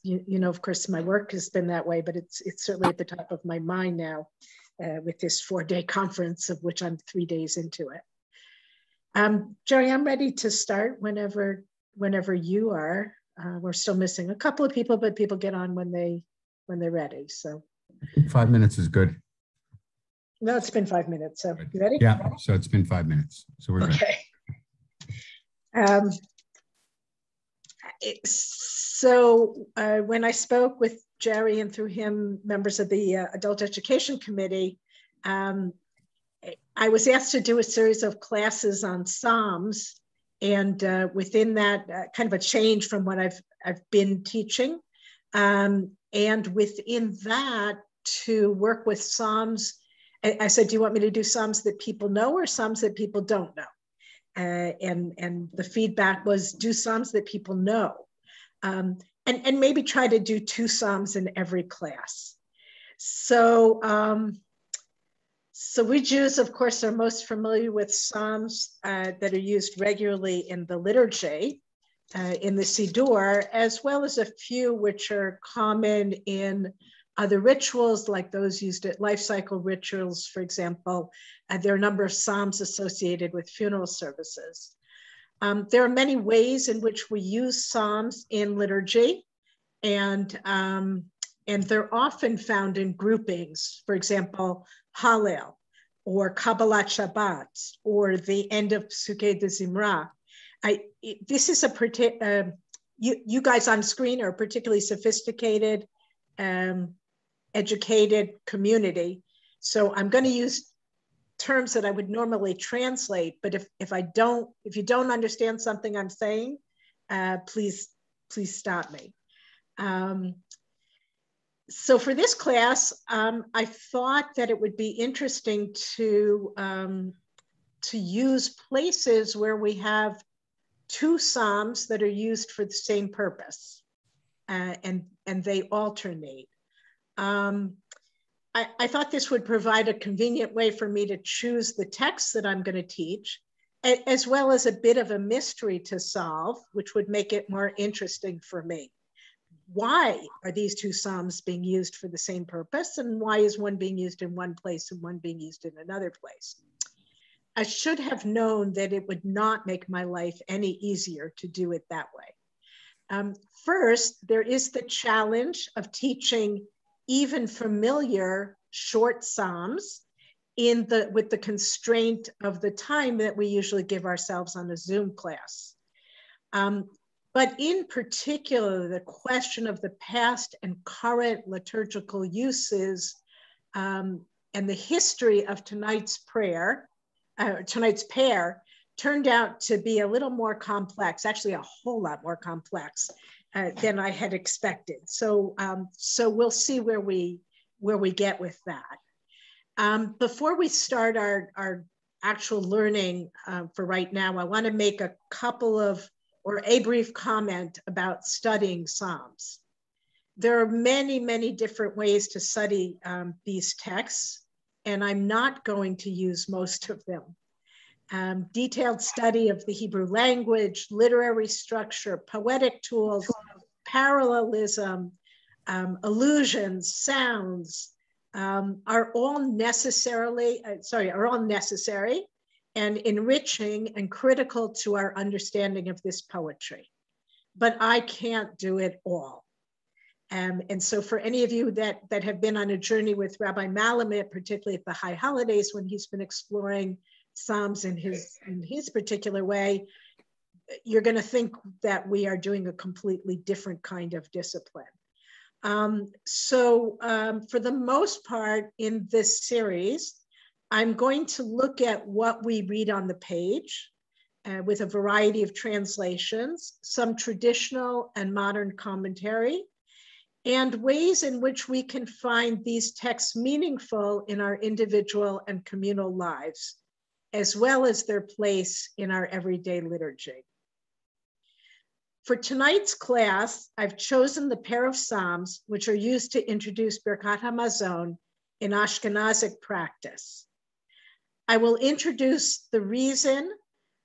you know, of course, my work has been that way, but it's certainly at the top of my mind now with this 4-day conference, of which I'm 3 days into it. Jerry, I'm ready to start whenever you are. We're still missing a couple of people, but people get on when they're ready. So 5 minutes is good. No, it's been 5 minutes. So you ready? Yeah. So it's been 5 minutes. So we're okay. Good. So when I spoke with Jerry and through him, members of the Adult Education Committee, I was asked to do a series of classes on Psalms, and within that, kind of a change from what I've been teaching, and within that, to work with Psalms. I said, do you want me to do Psalms that people know or Psalms that people don't know? And the feedback was, do Psalms that people know, and maybe try to do 2 Psalms in every class. So we Jews, of course, are most familiar with Psalms that are used regularly in the liturgy, in the Siddur, as well as a few which are common in other rituals, like those used at life cycle rituals, for example. There are a number of Psalms associated with funeral services. There are many ways in which we use Psalms in liturgy, and they're often found in groupings. For example, Hallel, or Kabbalat Shabbat, or the end of Psuke de Zimra. This is you guys on screen are a particularly sophisticated, educated community. So I'm going to use terms that I would normally translate, but if you don't understand something I'm saying, please stop me. So for this class, I thought that it would be interesting to use places where we have 2 Psalms that are used for the same purpose, and they alternate. I thought this would provide a convenient way for me to choose the text that I'm going to teach, as well as a bit of a mystery to solve, which would make it more interesting for me. Why are these 2 Psalms being used for the same purpose? And why is one being used in one place and one being used in another place? I should have known that it would not make my life any easier to do it that way. First, there is the challenge of teaching even familiar short Psalms with the constraint of the time that we usually give ourselves on a Zoom class. But in particular, the question of the past and current liturgical uses and the history of tonight's pair, turned out to be a little more complex, actually a whole lot more complex than I had expected. So we'll see where we get with that. Before we start our actual learning for right now, I want to make a brief comment about studying Psalms. There are many, many different ways to study these texts, and I'm not going to use most of them. Detailed study of the Hebrew language, literary structure, poetic tools, parallelism, allusions, sounds are all necessary and enriching and critical to our understanding of this poetry. But I can't do it all. And so for any of you that have been on a journey with Rabbi Malamit, particularly at the high holidays when he's been exploring Psalms in his particular way, you're going to think that we are doing a completely different kind of discipline. So for the most part in this series, I'm going to look at what we read on the page with a variety of translations, some traditional and modern commentary, and ways in which we can find these texts meaningful in our individual and communal lives, as well as their place in our everyday liturgy. For tonight's class, I've chosen the pair of Psalms which are used to introduce Birkat HaMazon in Ashkenazic practice. I will introduce the reason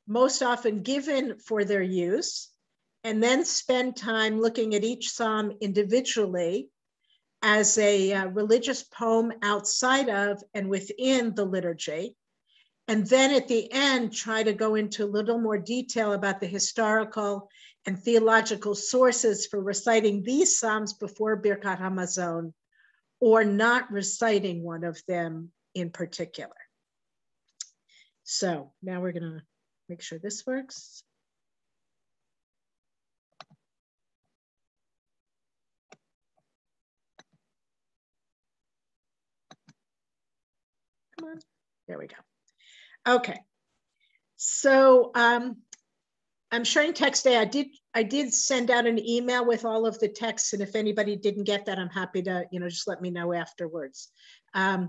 most often given for their use and then spend time looking at each psalm individually as a religious poem outside of and within the liturgy. And then at the end, try to go into a little more detail about the historical and theological sources for reciting these psalms before Birkat Hamazon, or not reciting one of them in particular. So now we're gonna make sure this works. Come on, there we go. Okay, so I'm sharing text today. I did send out an email with all of the texts, and if anybody didn't get that, I'm happy to, just let me know afterwards. So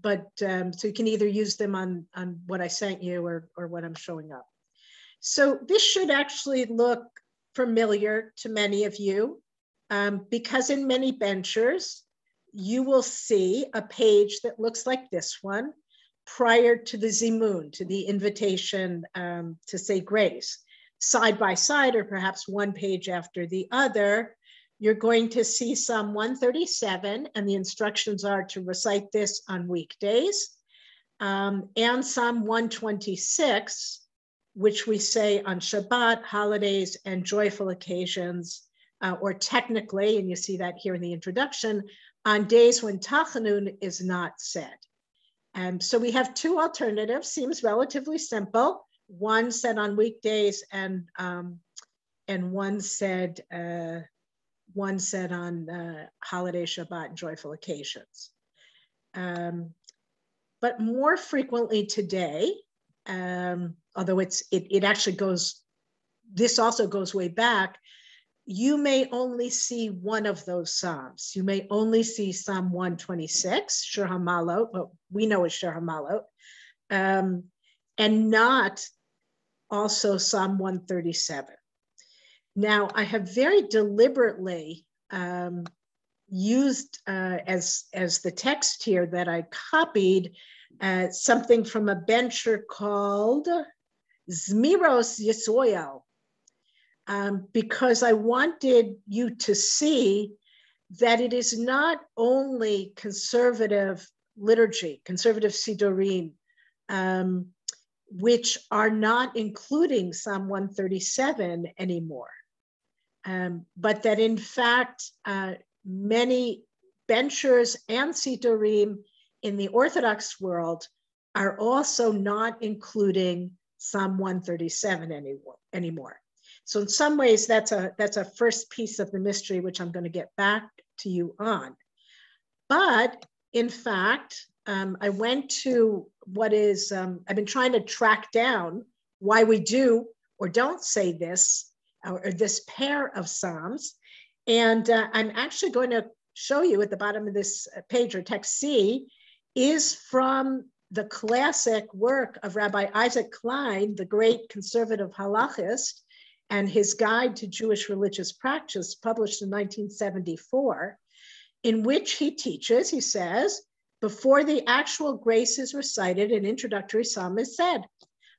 you can either use them on what I sent you or what I'm showing up. So this should actually look familiar to many of you, because in many benchers, you will see a page that looks like this one prior to the Zimun, to the invitation to say grace. Side by side, or perhaps one page after the other, you're going to see Psalm 137, and the instructions are to recite this on weekdays, and Psalm 126, which we say on Shabbat, holidays, and joyful occasions, or technically, and you see that here in the introduction, on days when Tachanun is not said. So we have two alternatives, seems relatively simple. One said on weekdays, and one said on holiday, Shabbat, and joyful occasions. But more frequently today, although it actually goes, this also goes way back, you may only see one of those psalms. You may only see Psalm 126, Shir HaMalot, what we know as Shir HaMalot, and not also Psalm 137. Now, I have very deliberately used as the text here that I copied something from a bencher called Zmiros Yisrael, because I wanted you to see that it is not only conservative liturgy, conservative Sidurim, which are not including Psalm 137 anymore, but that in fact, many benchers and Sidurim in the Orthodox world are also not including Psalm 137 anymore. So in some ways, that's a first piece of the mystery, which I'm going to get back to you on. But in fact, I went to what is, I've been trying to track down why we do or don't say this, or this pair of Psalms. And I'm actually going to show you at the bottom of this page, or text C, is from the classic work of Rabbi Isaac Klein, the great conservative halachist, and his Guide to Jewish Religious Practice, published in 1974, in which he teaches, he says, before the actual grace is recited, an introductory psalm is said.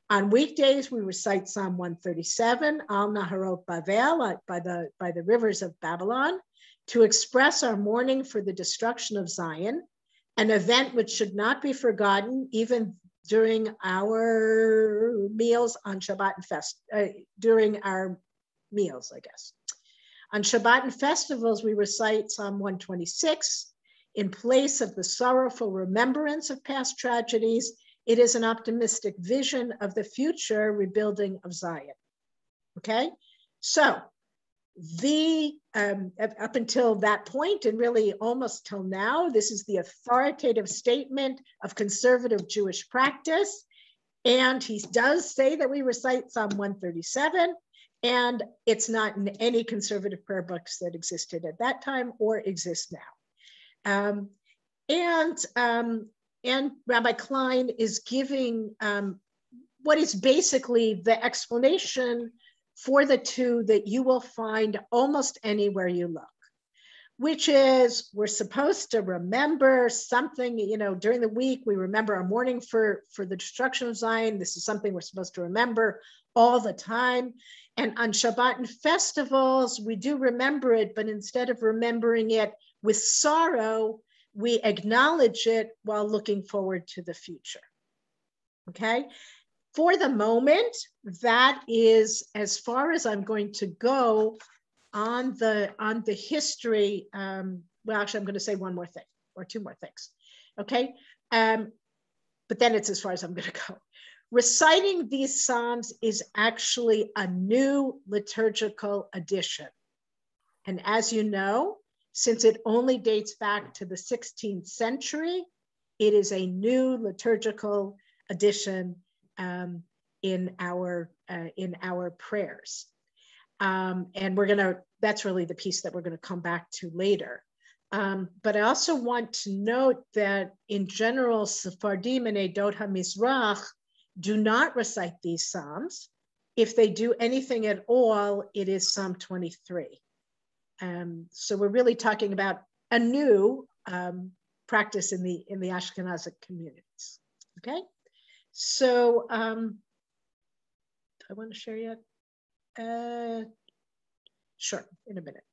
On weekdays, we recite Psalm 137, Al Naharot Bavel, by the rivers of Babylon, to express our mourning for the destruction of Zion, an event which should not be forgotten even during our meals on Shabbat and during our meals, I guess. On Shabbat and festivals, we recite Psalm 126. In place of the sorrowful remembrance of past tragedies, it is an optimistic vision of the future rebuilding of Zion. Okay, so up until that point, and really almost till now, this is the authoritative statement of conservative Jewish practice. And he does say that we recite Psalm 137, and it's not in any conservative prayer books that existed at that time or exist now. And Rabbi Klein is giving what is basically the explanation for the two that you will find almost anywhere you look, which is we're supposed to remember something, during the week, we remember our mourning for the destruction of Zion. This is something we're supposed to remember all the time. And on Shabbat and festivals, we do remember it, but instead of remembering it with sorrow, we acknowledge it while looking forward to the future. Okay? For the moment, that is as far as I'm going to go on the history. Well, actually, I'm going to say one more thing or two more things. Okay? But then it's as far as I'm going to go. Reciting these Psalms is actually a new liturgical addition. And as you know, since it only dates back to the 16th century, it is a new liturgical addition in our prayers. And that's really the piece that we're going to come back to later. But I also want to note that in general, Sephardim and Edot HaMizrach do not recite these Psalms. If they do anything at all, it is Psalm 23. So we're really talking about a new practice in the Ashkenazic communities. Okay, so do I want to share yet? Sure, in a minute.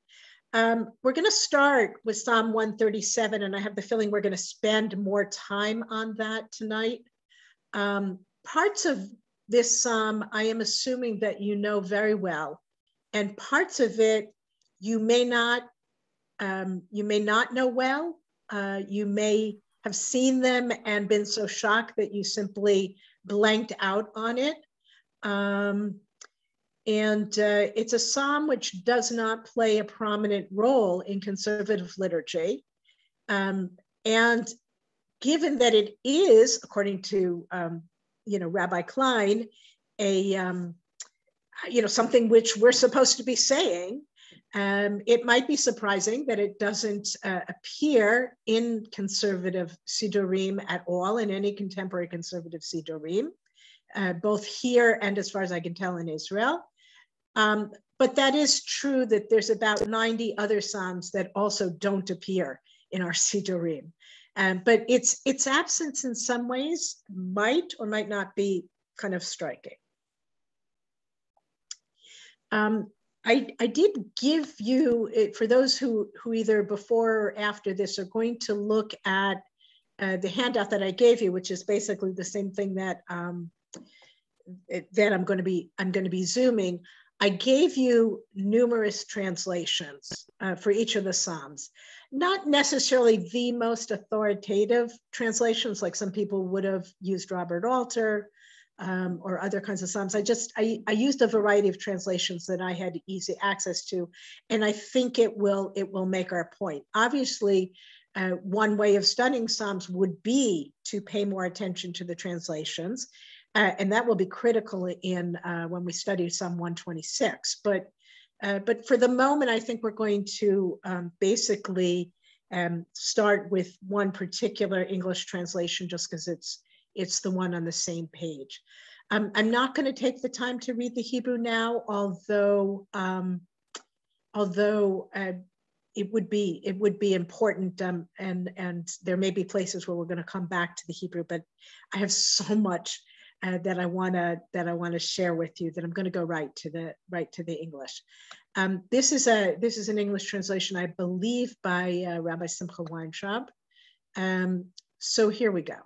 We're going to start with Psalm 137, and I have the feeling we're going to spend more time on that tonight. Parts of this psalm, I am assuming that you know very well, and parts of it you may not know well. You may have seen them and been so shocked that you simply blanked out on it. It's a psalm which does not play a prominent role in conservative liturgy. And given that it is, according to Rabbi Klein, something which we're supposed to be saying, it might be surprising that it doesn't appear in conservative Sidurim at all, in any contemporary conservative Sidurim, both here and as far as I can tell in Israel. But that is true that there's about 90 other Psalms that also don't appear in our Sidurim. But its absence in some ways might or might not be kind of striking. I did give you, for those who either before or after this are going to look at the handout that I gave you, which is basically the same thing that I'm going to be zooming. I gave you numerous translations for each of the Psalms. Not necessarily the most authoritative translations, like some people would have used Robert Alter or other kinds of Psalms. I used a variety of translations that I had easy access to, and I think it will make our point. Obviously, one way of studying Psalms would be to pay more attention to the translations, and that will be critical in when we study Psalm 126. But for the moment, I think we're going to basically start with one particular English translation, just because it's the one on the same page. I'm not going to take the time to read the Hebrew now, although it would be important, and there may be places where we're going to come back to the Hebrew. But I have so much that I want to share with you that I'm going to go right to the English. This is an English translation, I believe, by Rabbi Simcha Weintraub. So here we go.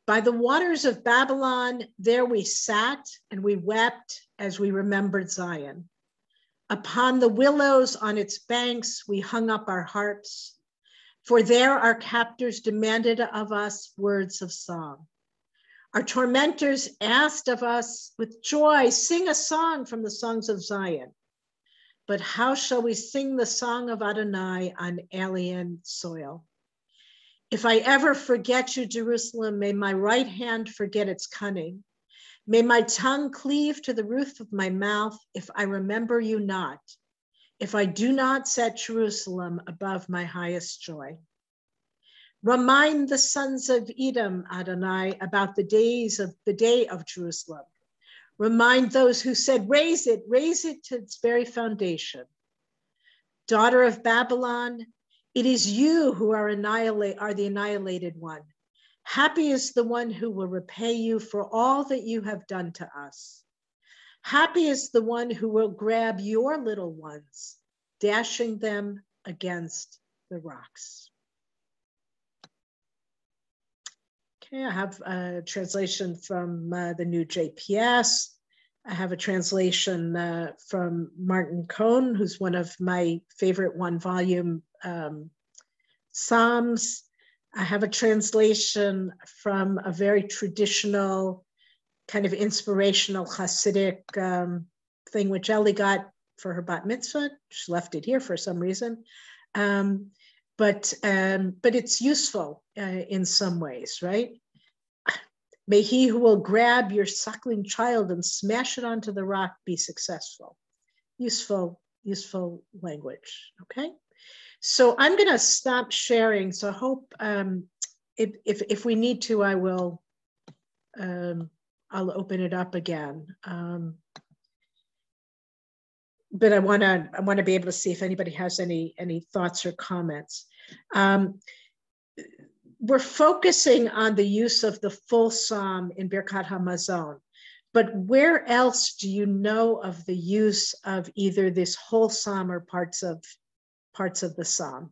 By the waters of Babylon, there we sat and we wept as we remembered Zion. Upon the willows on its banks, we hung up our harps, for there our captors demanded of us words of song. Our tormentors asked of us with joy, sing a song from the songs of Zion. But how shall we sing the song of Adonai on alien soil? If I ever forget you, Jerusalem, may my right hand forget its cunning. May my tongue cleave to the roof of my mouth if I remember you not, if I do not set Jerusalem above my highest joy. Remind the sons of Edom, Adonai, about the day of Jerusalem. Remind those who said, raise it to its very foundation. Daughter of Babylon, it is you who are the annihilated one. Happy is the one who will repay you for all that you have done to us. Happy is the one who will grab your little ones, dashing them against the rocks. Okay, I have a translation from the new JPS. I have a translation from Martin Cohn, who's one of my favorite one-volume Psalms. I have a translation from a very traditional, kind of inspirational Hasidic thing, which Ellie got for her bat mitzvah. She left it here for some reason. But it's useful in some ways, right? May he who will grab your suckling child and smash it onto the rock be successful. Useful language, okay? So I'm gonna stop sharing. So I hope if we need to, I will, I'll open it up again. But I wanna be able to see if anybody has any thoughts or comments. We're focusing on the use of the full psalm in Birkat HaMazon, but where else do you know of the use of either this whole psalm or parts of the psalm?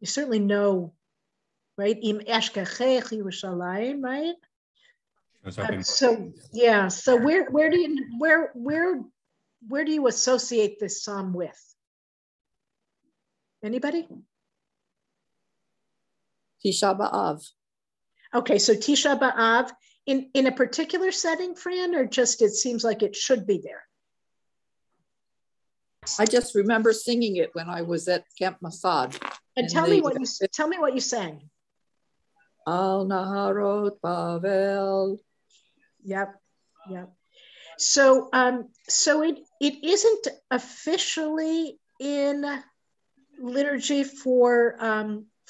You certainly know, right? Im eshkachech Yerushalayim, right? So yeah. So where do you associate this psalm with? Anybody? Tisha B'Av. Okay, so Tisha B'Av in a particular setting, Fran, or just it seems like it should be there? I just remember singing it when I was at Camp Masad. And tell me what you sang. Al Naharot Bavel. Yep. So it isn't officially in liturgy for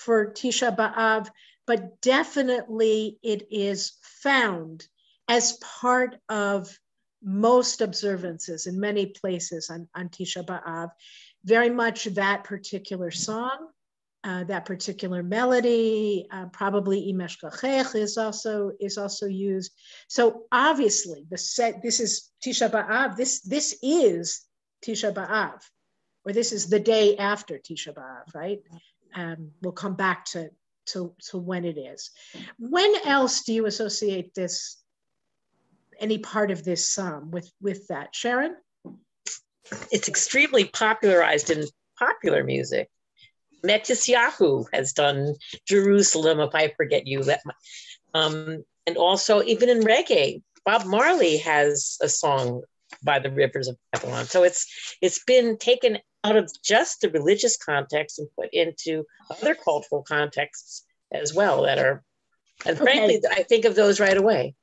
Tisha B'Av, but definitely it is found as part of most observances in many places on Tisha B'Av. Very much that particular song, that particular melody, probably Im eshkachech is also used. So obviously this is Tisha B'Av. This is Tisha B'Av, or this is the day after Tisha B'Av, right? We'll come back to when it is. When else do you associate this, any part of this psalm with that? Sharon? It's extremely popularized in popular music. Metisyahu has done Jerusalem, if I forget you. And also even in reggae, Bob Marley has a song by the rivers of Babylon. So it's been taken out of just the religious context and put into other cultural contexts as well that are, and frankly, I think of those right away.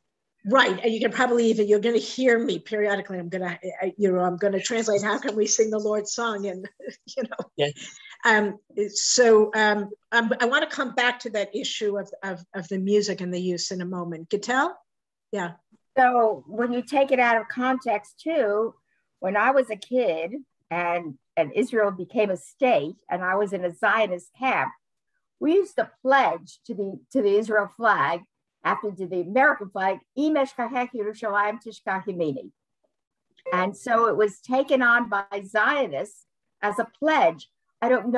Right, and you can probably even, you're going to hear me periodically. I'm going to translate. How can we sing the Lord's song? And Yeah. I want to come back to that issue of the music and the use in a moment. Gittel? Yeah. So when you take it out of context too, when I was a kid and Israel became a state and I was in a Zionist camp, we used to pledge to the Israel flag after to the American flag, Im eshkachech Yerushalayim tishkach yemini. And so it was taken on by Zionists as a pledge. I don't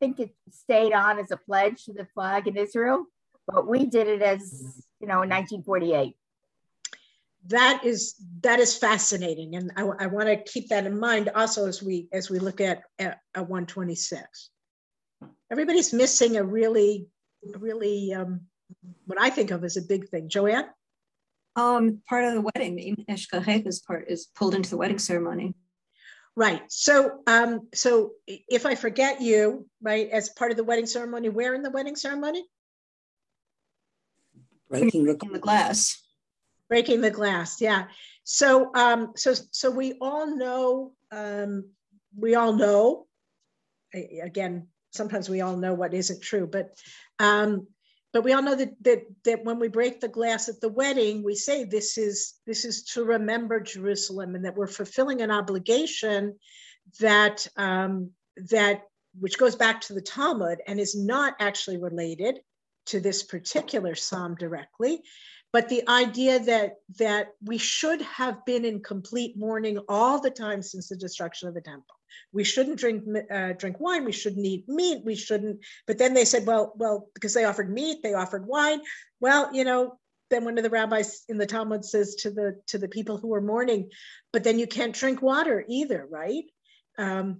think it stayed on as a pledge to the flag in Israel, but we did it as, in 1948. That is fascinating. And I want to keep that in mind also as we look at 126. Everybody's missing a really what I think of as a big thing. Joanne? Part of the wedding, Eshkachech is pulled into the wedding ceremony. Right. So if I forget you, right, as part of the wedding ceremony, where in the wedding ceremony? Breaking the glass. Breaking the glass, yeah. So we all know, again, sometimes we all know what isn't true, but we all know that when we break the glass at the wedding, we say this is to remember Jerusalem, and that we're fulfilling an obligation that which goes back to the Talmud and is not actually related to this particular psalm directly, But the idea that we should have been in complete mourning all the time since the destruction of the temple. We shouldn't drink wine. We shouldn't eat meat. We shouldn't. But then they said, well, because they offered meat, they offered wine. Well, then one of the rabbis in the Talmud says to the people who were mourning, but then you can't drink water either, right?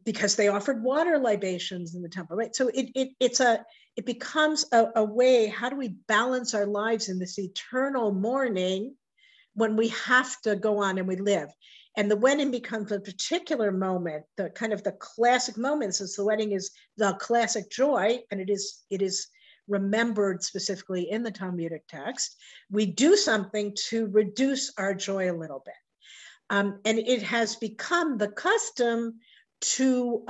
Because they offered water libations in the temple, right? So it becomes a way, how do we balance our lives in this eternal mourning when we have to go on and we live? And the wedding becomes a particular moment, the kind of the classic moment, since the wedding is the classic joy, and it is remembered specifically in the Talmudic text. We do something to reduce our joy a little bit. And it has become the custom to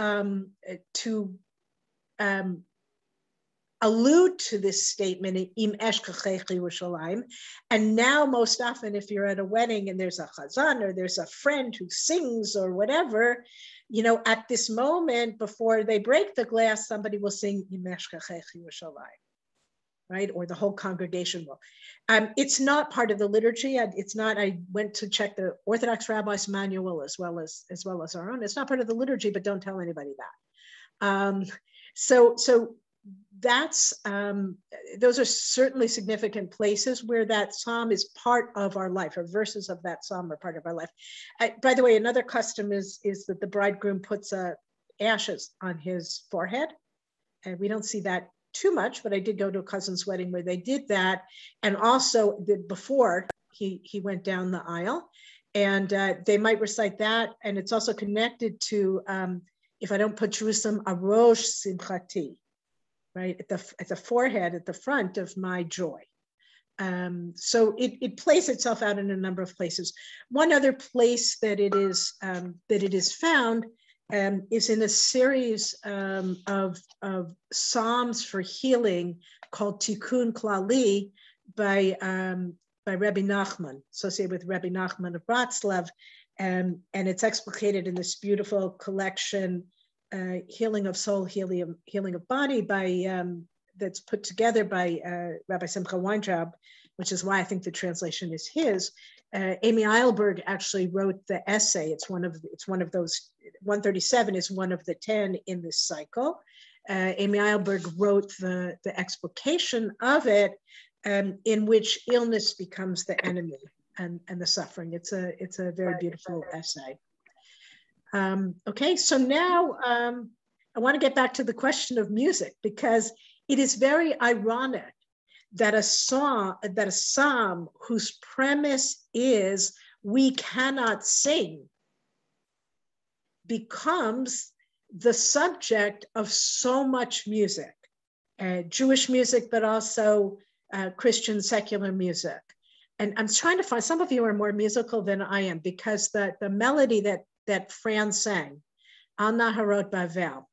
allude to this statement, Im eshkachech Yerushalayim. And now most often, if you're at a wedding and there's a chazan or there's a friend who sings or whatever, at this moment before they break the glass, somebody will sing Im eshkachech Yerushalayim, right? Or the whole congregation will. It's not part of the liturgy. It's not. I went to check the Orthodox Rabbi's manual as well as our own. It's not part of the liturgy, but don't tell anybody that. So that's those are certainly significant places where that psalm is part of our life, or verses of that psalm are part of our life. By the way, another custom is that the bridegroom puts ashes on his forehead, and we don't see that too much, but I did go to a cousin's wedding where they did that, and also before he went down the aisle, and they might recite that, and it's also connected to if I don't put Jerusalem, arosh simchati, right, at the forehead, at the front of my joy. So it plays itself out in a number of places. One other place that it is found is in a series of psalms for healing called Tikkun Klali by Rabbi Nachman, associated with Rabbi Nachman of Bratslav, and it's explicated in this beautiful collection, Healing of Soul, Healing of Body, that's put together by Rabbi Simcha Weintraub, which is why I think the translation is his. Amy Eilberg actually wrote the essay. It's one of those. 137 is one of the 10 in this cycle. Amy Eilberg wrote the explication of it, in which illness becomes the enemy and the suffering. It's a very beautiful essay. Okay, so now I want to get back to the question of music, because it is very ironic that a psalm whose premise is we cannot sing becomes the subject of so much music, Jewish music, but also Christian secular music. And I'm trying to find, some of you are more musical than I am, because the melody that Fran sang, Al Naharot Bavel,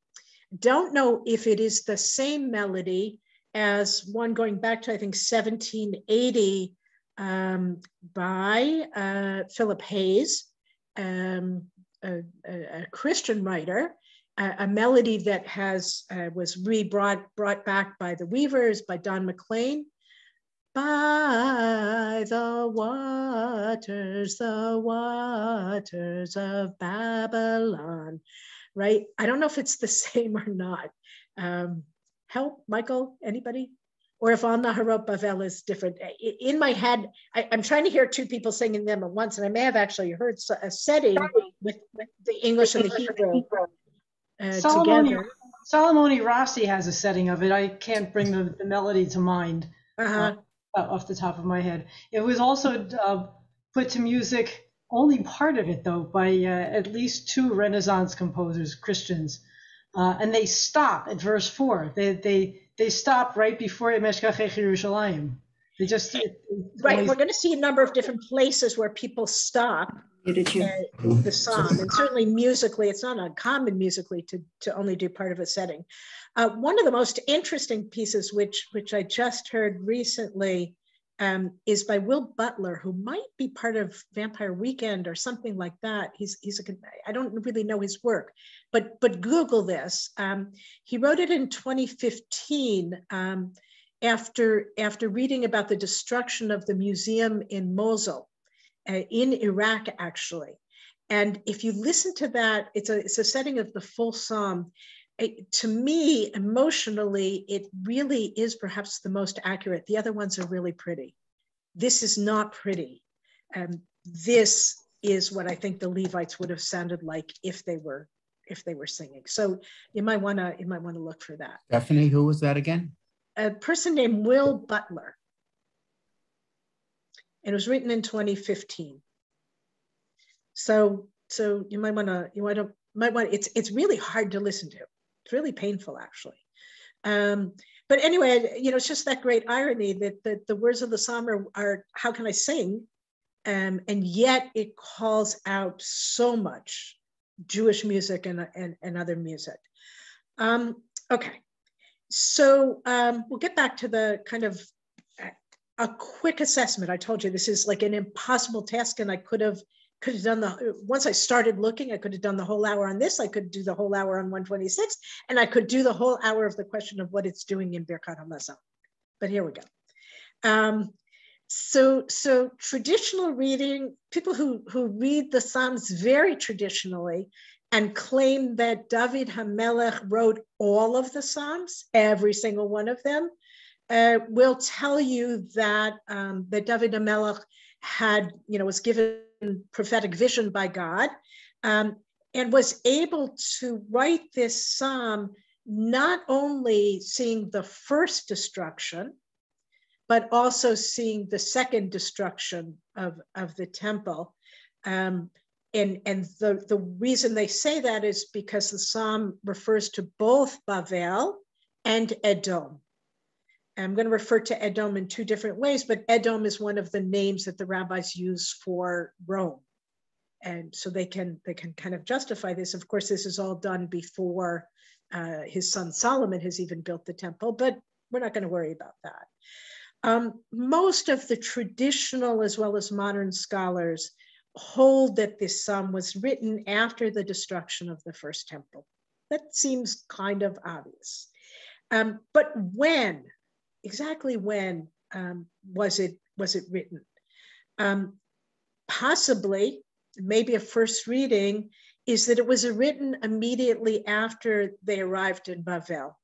don't know if it is the same melody as one going back to, I think, 1780 by Philip Hayes, a Christian writer, a melody that was brought back by the Weavers, by Don McLean. By the waters of Babylon, right? I don't know if it's the same or not. Help, Michael, anybody? Or if Al Naharot Bavel is different. In my head, I'm trying to hear two people singing them at once, and I may have actually heard a setting with the English and the Hebrew together. Solomoni Rossi has a setting of it. I can't bring the melody to mind off the top of my head. It was also put to music, only part of it though, by at least two Renaissance composers, Christians, and they stop at verse 4. They stop right before Meshkachech Yerushalayim. They just right. We're going to see a number of different places where people stop the psalm, and certainly musically, it's not uncommon musically to only do part of a setting. One of the most interesting pieces, which I just heard recently, is by Will Butler, who might be part of Vampire Weekend or something like that. I don't really know his work, but Google this. He wrote it in 2015. after reading about the destruction of the museum in Mosul, in Iraq, actually. And if you listen to that, it's a setting of the full psalm. To me, emotionally, it really is perhaps the most accurate. The other ones are really pretty. This is not pretty. This is what I think the Levites would have sounded like if they were singing. So you might want to look for that. Stephanie, who was that again? A person named Will Butler. And it was written in 2015. So you might want to, it's really hard to listen to. It's really painful, actually. But anyway, it's just that great irony that the words of the psalm are how can I sing? And yet it calls out so much Jewish music and other music. Okay, so we'll get back to the kind of a quick assessment. I told you this is like an impossible task, and I could have done once I started looking, I could have done the whole hour on this. I could do the whole hour on 126, and I could do the whole hour of the question of what it's doing in Birkat HaMazon. But here we go. So traditional reading, people who read the Psalms very traditionally and claim that David HaMelech wrote all of the Psalms, every single one of them, will tell you that that David HaMelech was given prophetic vision by God, and was able to write this psalm not only seeing the first destruction, but also seeing the second destruction of the temple. And the reason they say that is because the psalm refers to both Bavel and Edom. I'm going to refer to Edom in two different ways, but Edom is one of the names that the rabbis use for Rome. And so they can kind of justify this. Of course, this is all done before his son Solomon has even built the temple, but we're not going to worry about that. Most of the traditional as well as modern scholars hold that this psalm was written after the destruction of the first temple. That seems kind of obvious. But exactly when was it written? Possibly, maybe a first reading is that it was written immediately after they arrived in Bavel.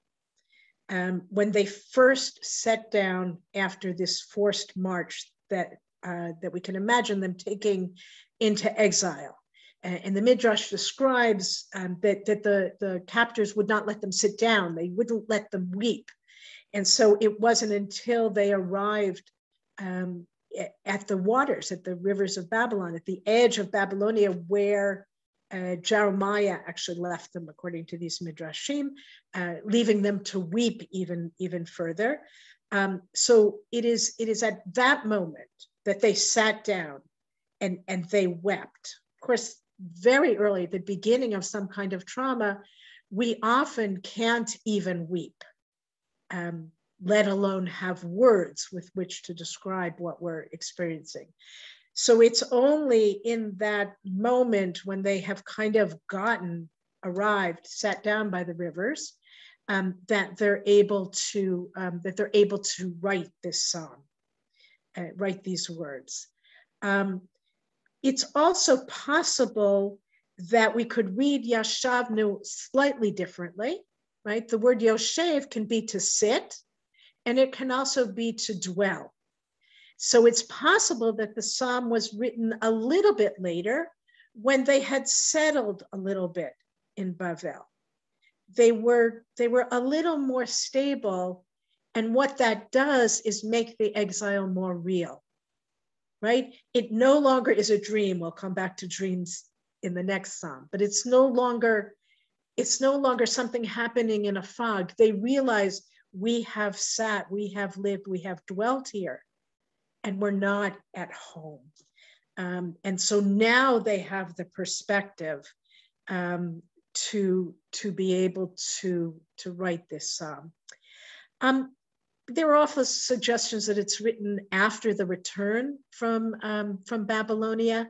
When they first set down after this forced march that we can imagine them taking into exile. And the Midrash describes that the captors would not let them sit down. They wouldn't let them weep. And so it wasn't until they arrived at the waters, at the rivers of Babylon, at the edge of Babylonia, where Jeremiah actually left them, according to these Midrashim, leaving them to weep even further. So it is at that moment that they sat down and they wept. Of course, very early, at the beginning of some kind of trauma, we often can't even weep, let alone have words with which to describe what we're experiencing. So it's only in that moment when they have kind of arrived, sat down by the rivers, that they're able to write this psalm, write these words. It's also possible that we could read Yashavnu slightly differently, right? The word Yoshev can be to sit, and it can also be to dwell. So it's possible that the psalm was written a little bit later when they had settled a little bit in Bavel. They were a little more stable, and what that does is make the exile more real, right? It no longer is a dream. We'll come back to dreams in the next psalm, but it's no longer something happening in a fog. They realize we have sat, we have lived, we have dwelt here, and we're not at home. And so now they have the perspective to be able to write this psalm. There are also suggestions that it's written after the return from Babylonia,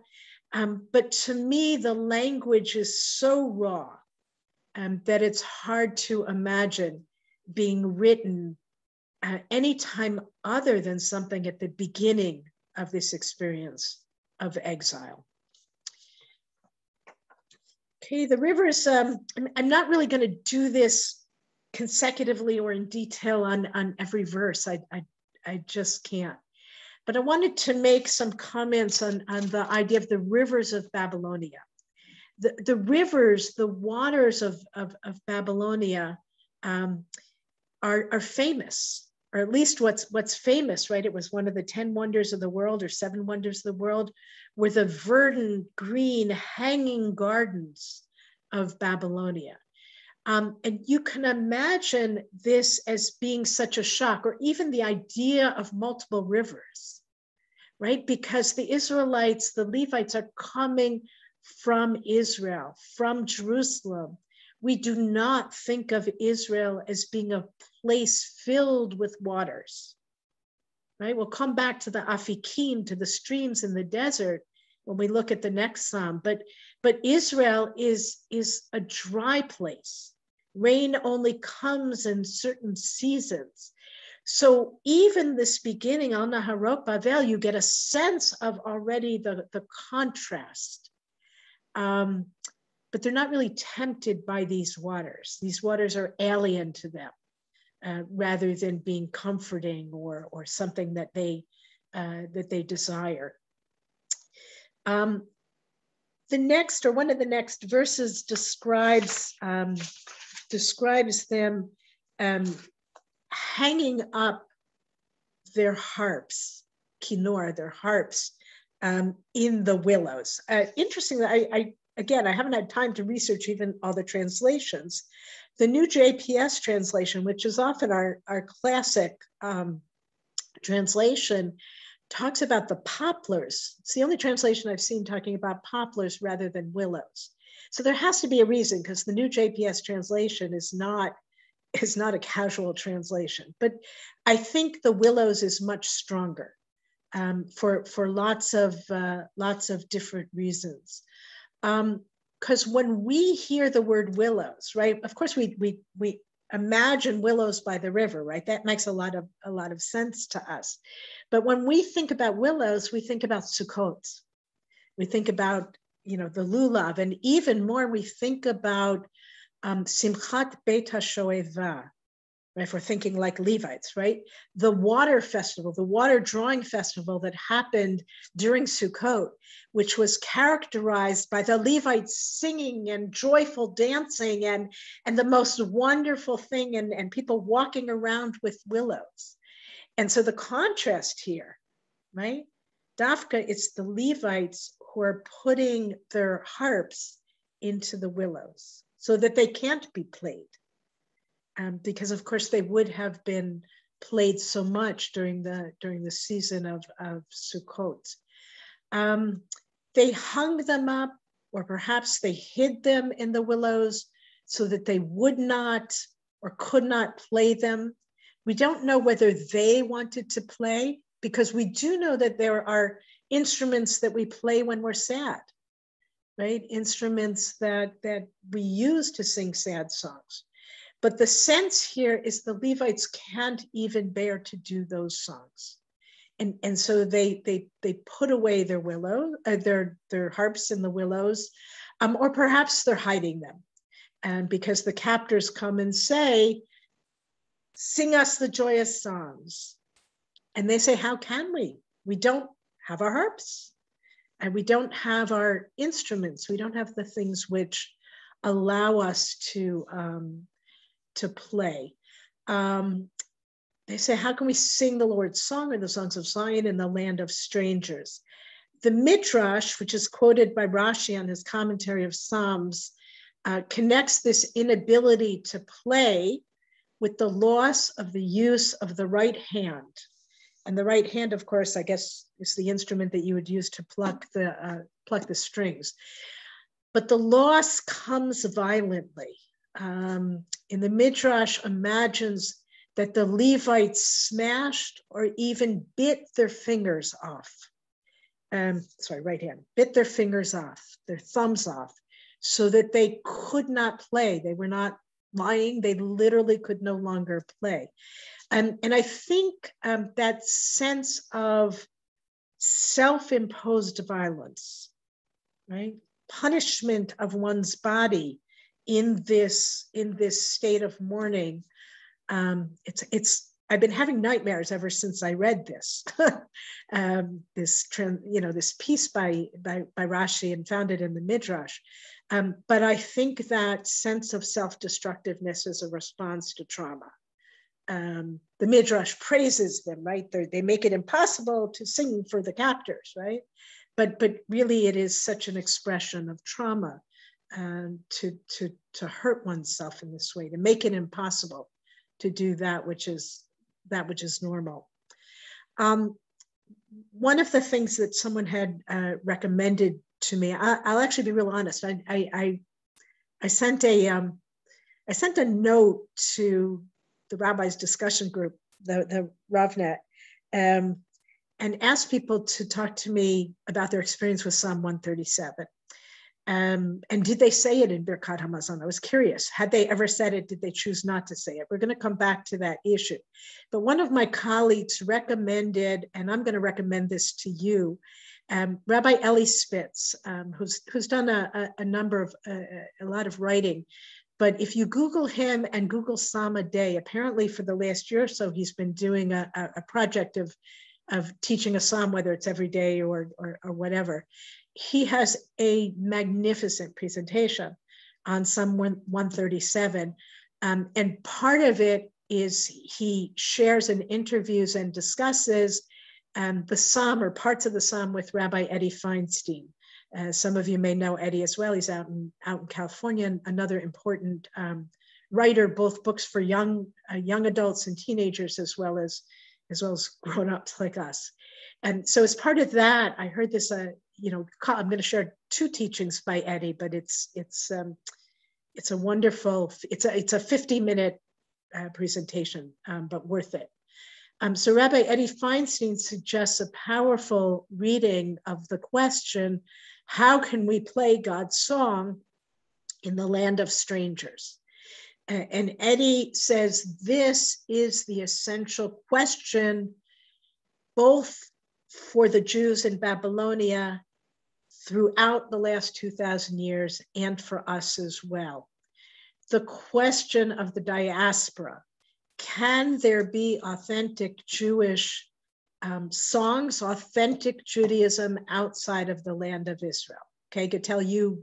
but to me the language is so raw that it's hard to imagine being written any time other than something at the beginning of this experience of exile. Okay, the rivers, I'm not really going to do this consecutively or in detail on every verse. I just can't. But I wanted to make some comments on the idea of the rivers of Babylonia. The rivers, the waters of Babylonia are famous, or at least what's famous, right? It was one of the 10 wonders of the world or 7 wonders of the world, were the verdant, green, hanging gardens of Babylonia. And you can imagine this as being such a shock, or even the idea of multiple rivers, right? Because the Israelites, the Levites, are coming from Israel, from Jerusalem. We do not think of Israel as being a place filled with waters, right? We'll come back to the Afikim, to the streams in the desert, when we look at the next psalm. But Israel is a dry place. Rain only comes in certain seasons. So even this beginning, Al Naharot Bavel, you get a sense of already the contrast. But they're not really tempted by these waters. These waters are alien to them, rather than being comforting or something that they desire. The next, or one of the next verses, describes them hanging up their harps, kinor, their harps, in the willows. Interestingly, Again, I haven't had time to research even all the translations. The new JPS translation, which is often our classic translation, talks about the poplars. It's the only translation I've seen talking about poplars rather than willows. So there has to be a reason, because the new JPS translation is not a casual translation. But I think the willows is much stronger for lots of different reasons. Because when we hear the word willows, right? Of course, we imagine willows by the river, right? That makes a lot of sense to us. But when we think about willows, we think about Sukkot. We think about, the lulav, and even more, we think about Simchat Beit HaShoeva. If we're thinking like Levites, right? The water festival, the water drawing festival that happened during Sukkot, which was characterized by the Levites singing and joyful dancing and the most wonderful thing, and people walking around with willows. And so the contrast here, right? Dafka, it's the Levites who are putting their harps into the willows so that they can't be played. Because of course they would have been played so much during the season of Sukkot. They hung them up, or perhaps they hid them in the willows so that they would not or could not play them. We don't know whether they wanted to play, because we do know that there are instruments that we play when we're sad, right? Instruments that we use to sing sad songs. But the sense here is the Levites can't even bear to do those songs. And so they put away their their harps in the willows, or perhaps they're hiding them. And because the captors come and say, sing us the joyous songs. And they say, how can we? We don't have our harps, and we don't have our instruments. We don't have the things which allow us to play. They say, how can we sing the Lord's song or the songs of Zion in the land of strangers? The Midrash, which is quoted by Rashi on his commentary of Psalms, connects this inability to play with the loss of the use of the right hand. And the right hand, of course, I guess, is the instrument that you would use to pluck the strings. But the loss comes violently. In the Midrash imagines that the Levites smashed or even bit their fingers off. Right hand, bit their fingers off, their thumbs off, so that they could not play. They were not lying. They literally could no longer play. And I think that sense of self-imposed violence, right? Punishment of one's body in this state of mourning. I've been having nightmares ever since I read this, this piece by Rashi and found it in the Midrash. But I think that sense of self-destructiveness is a response to trauma. The Midrash praises them, right? They make it impossible to sing for the captors, right? But really it is such an expression of trauma to hurt oneself in this way, to make it impossible to do that which is normal. One of the things that someone had recommended to me, I'll actually be real honest. I sent a note to the rabbis' discussion group, the Ravnet, and asked people to talk to me about their experience with Psalm 137. And did they say it in Birkat Hamazon? I was curious. Had they ever said it? Did they choose not to say it? We're going to come back to that issue. But one of my colleagues recommended, and I'm going to recommend this to you, Rabbi Eli Spitz, who's done a lot of writing. But if you Google him and Google Psalm a day, apparently for the last year or so, he's been doing a project of teaching a psalm, whether it's every day or whatever. He has a magnificent presentation on Psalm 137. And part of it is he shares and interviews and discusses the psalm or parts of the psalm with Rabbi Eddie Feinstein. Some of you may know Eddie as well. He's out in California, another important writer, both books for young adults and teenagers, as well as grown-ups like us. And so as part of that, I heard this, I'm going to share two teachings by Eddie, but it's a wonderful, it's a 50-minute presentation, but worth it. So Rabbi Eddie Feinstein suggests a powerful reading of the question, how can we play God's song in the land of strangers? And Eddie says this is the essential question, both for the Jews in Babylonia throughout the last 2,000 years and for us as well. The question of the diaspora. Can there be authentic Jewish songs, authentic Judaism outside of the land of Israel? Okay, Gittel,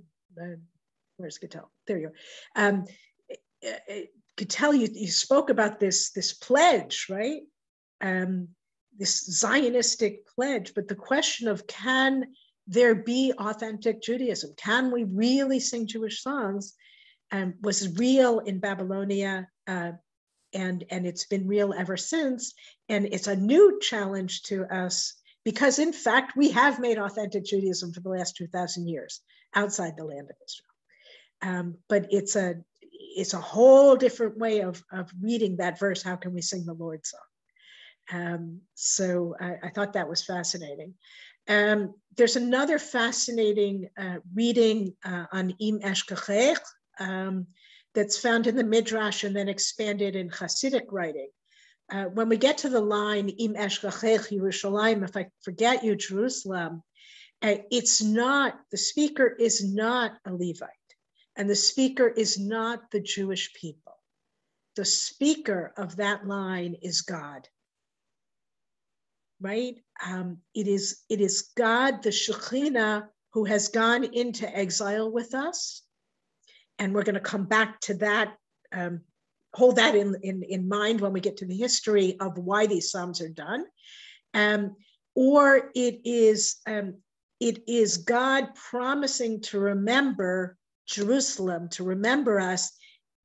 where's Gittel? There you go. Gittel, you spoke about this pledge, right? This Zionistic pledge, but the question of can there be authentic Judaism? Can we really sing Jewish songs? Was real in Babylonia, and it's been real ever since. And it's a new challenge to us because, in fact, we have made authentic Judaism for the last 2,000 years outside the land of Israel. But it's a whole different way of reading that verse. How can we sing the Lord's song? So I thought that was fascinating. There's another fascinating reading on Im Eshkachech that's found in the Midrash and then expanded in Hasidic writing. When we get to the line, Im Eshkachech Yerushalayim, if I forget you, Jerusalem, the speaker is not a Levite, and the speaker is not the Jewish people. The speaker of that line is God. Right? It is God, the Shekhinah, who has gone into exile with us. And we're going to come back to that, hold that in mind when we get to the history of why these Psalms are done. Or it is God promising to remember Jerusalem, to remember us,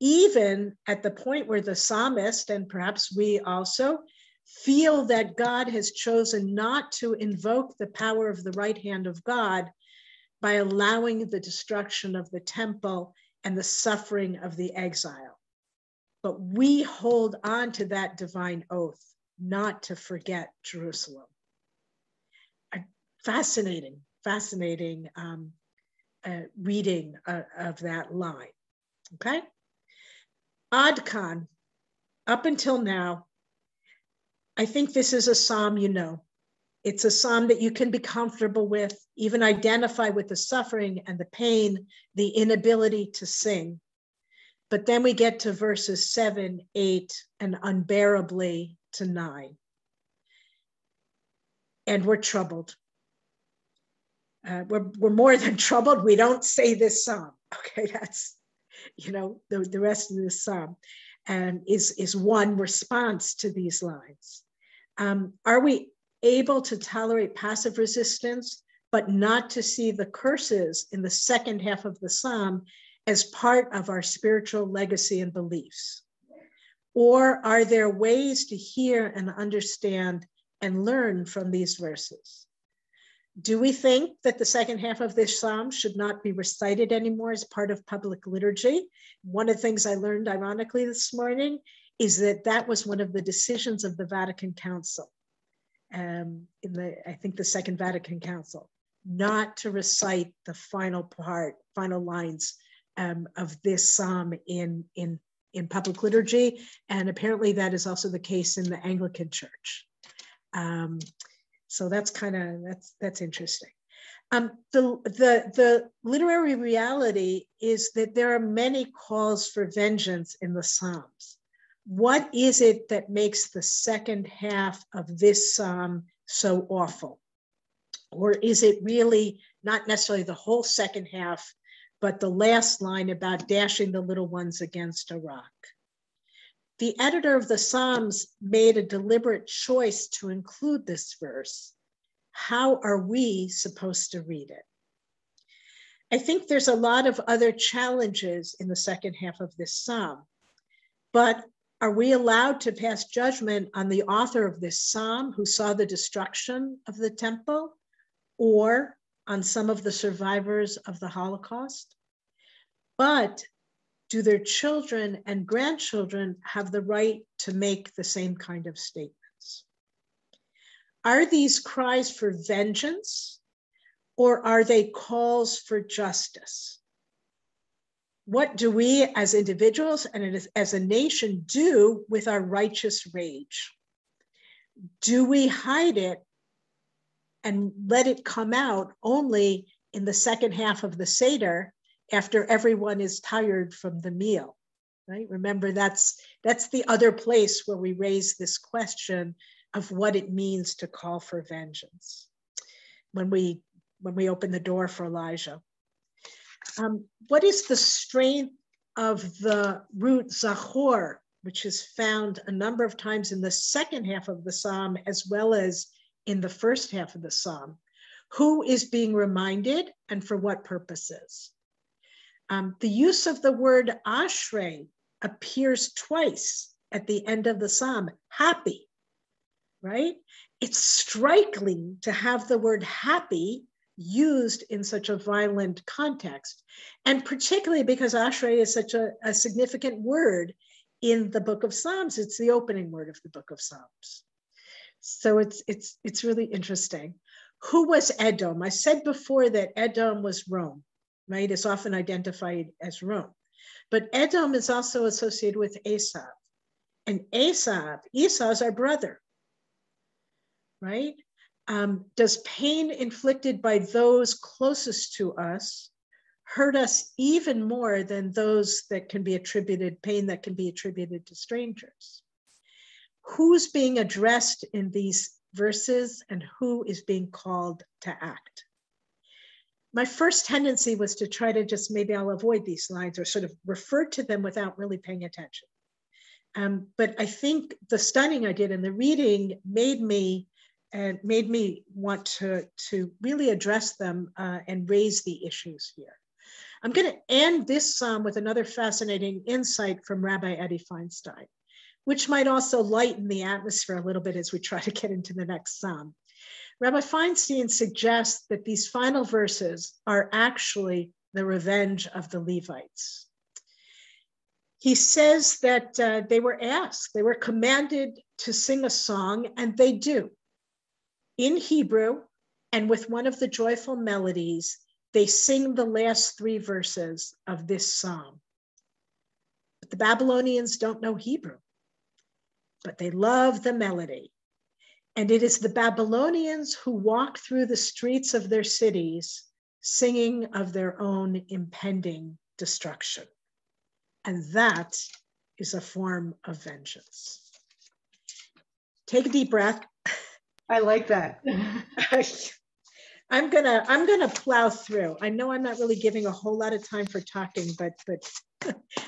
even at the point where the psalmist, and perhaps we also, feel that God has chosen not to invoke the power of the right hand of God by allowing the destruction of the temple and the suffering of the exile. But we hold on to that divine oath not to forget Jerusalem. A fascinating reading of that line, okay? Adkan, up until now, I think this is a psalm you know. It's a psalm that you can be comfortable with, even identify with the suffering and the pain, the inability to sing. But then we get to verses 7, 8, and unbearably to 9. And we're troubled. We're more than troubled. We don't say this psalm. Okay, that's, the rest of this psalm is one response to these lines. Are we able to tolerate passive resistance, but not to see the curses in the second half of the psalm as part of our spiritual legacy and beliefs? Or are there ways to hear and understand and learn from these verses? Do we think that the second half of this psalm should not be recited anymore as part of public liturgy? One of the things I learned ironically this morning is that was one of the decisions of the Vatican Council, I think the Second Vatican Council, not to recite the final lines of this psalm in public liturgy. And apparently that is also the case in the Anglican Church. So that's that's interesting. The literary reality is that there are many calls for vengeance in the Psalms. What is it that makes the second half of this psalm so awful? Or is it really not necessarily the whole second half, but the last line about dashing the little ones against a rock? The editor of the Psalms made a deliberate choice to include this verse. How are we supposed to read it? I think there's a lot of other challenges in the second half of this psalm, but are we allowed to pass judgment on the author of this psalm who saw the destruction of the temple, or on some of the survivors of the Holocaust? But do their children and grandchildren have the right to make the same kind of statements? Are these cries for vengeance, or are they calls for justice? What do we as individuals and as a nation do with our righteous rage? Do we hide it and let it come out only in the second half of the Seder after everyone is tired from the meal, right? Remember, that's the other place where we raise this question of what it means to call for vengeance when we open the door for Elijah. What is the strength of the root zachor, which is found a number of times in the second half of the psalm as well as in the first half of the psalm? Who is being reminded and for what purposes? The use of the word ashrei appears twice at the end of the psalm, happy, right? It's striking to have the word happy used in such a violent context, and particularly because ashrei is such a significant word in the book of Psalms. It's the opening word of the book of Psalms. So it's really interesting. Who was Edom? I said before that Edom was Rome, right? It's often identified as Rome. But Edom is also associated with Esau. And Esau is our brother, right? Does pain inflicted by those closest to us hurt us even more than those that can be attributed, pain that can be attributed to strangers? Who's being addressed in these verses and who is being called to act? My first tendency was to try to just, maybe I'll avoid these lines or sort of refer to them without really paying attention. But I think the studying I did and the reading made me want to really address them and raise the issues here. I'm going to end this psalm with another fascinating insight from Rabbi Eddie Feinstein, which might also lighten the atmosphere a little bit as we try to get into the next psalm. Rabbi Feinstein suggests that these final verses are actually the revenge of the Levites. He says that they were commanded to sing a song, and they do. In Hebrew, and with one of the joyful melodies, they sing the last three verses of this psalm. But The Babylonians don't know Hebrew, but they love the melody. And it is the Babylonians who walk through the streets of their cities singing of their own impending destruction. And that is a form of vengeance. Take a deep breath. I like that. I'm gonna plow through. I know I'm not really giving a whole lot of time for talking, but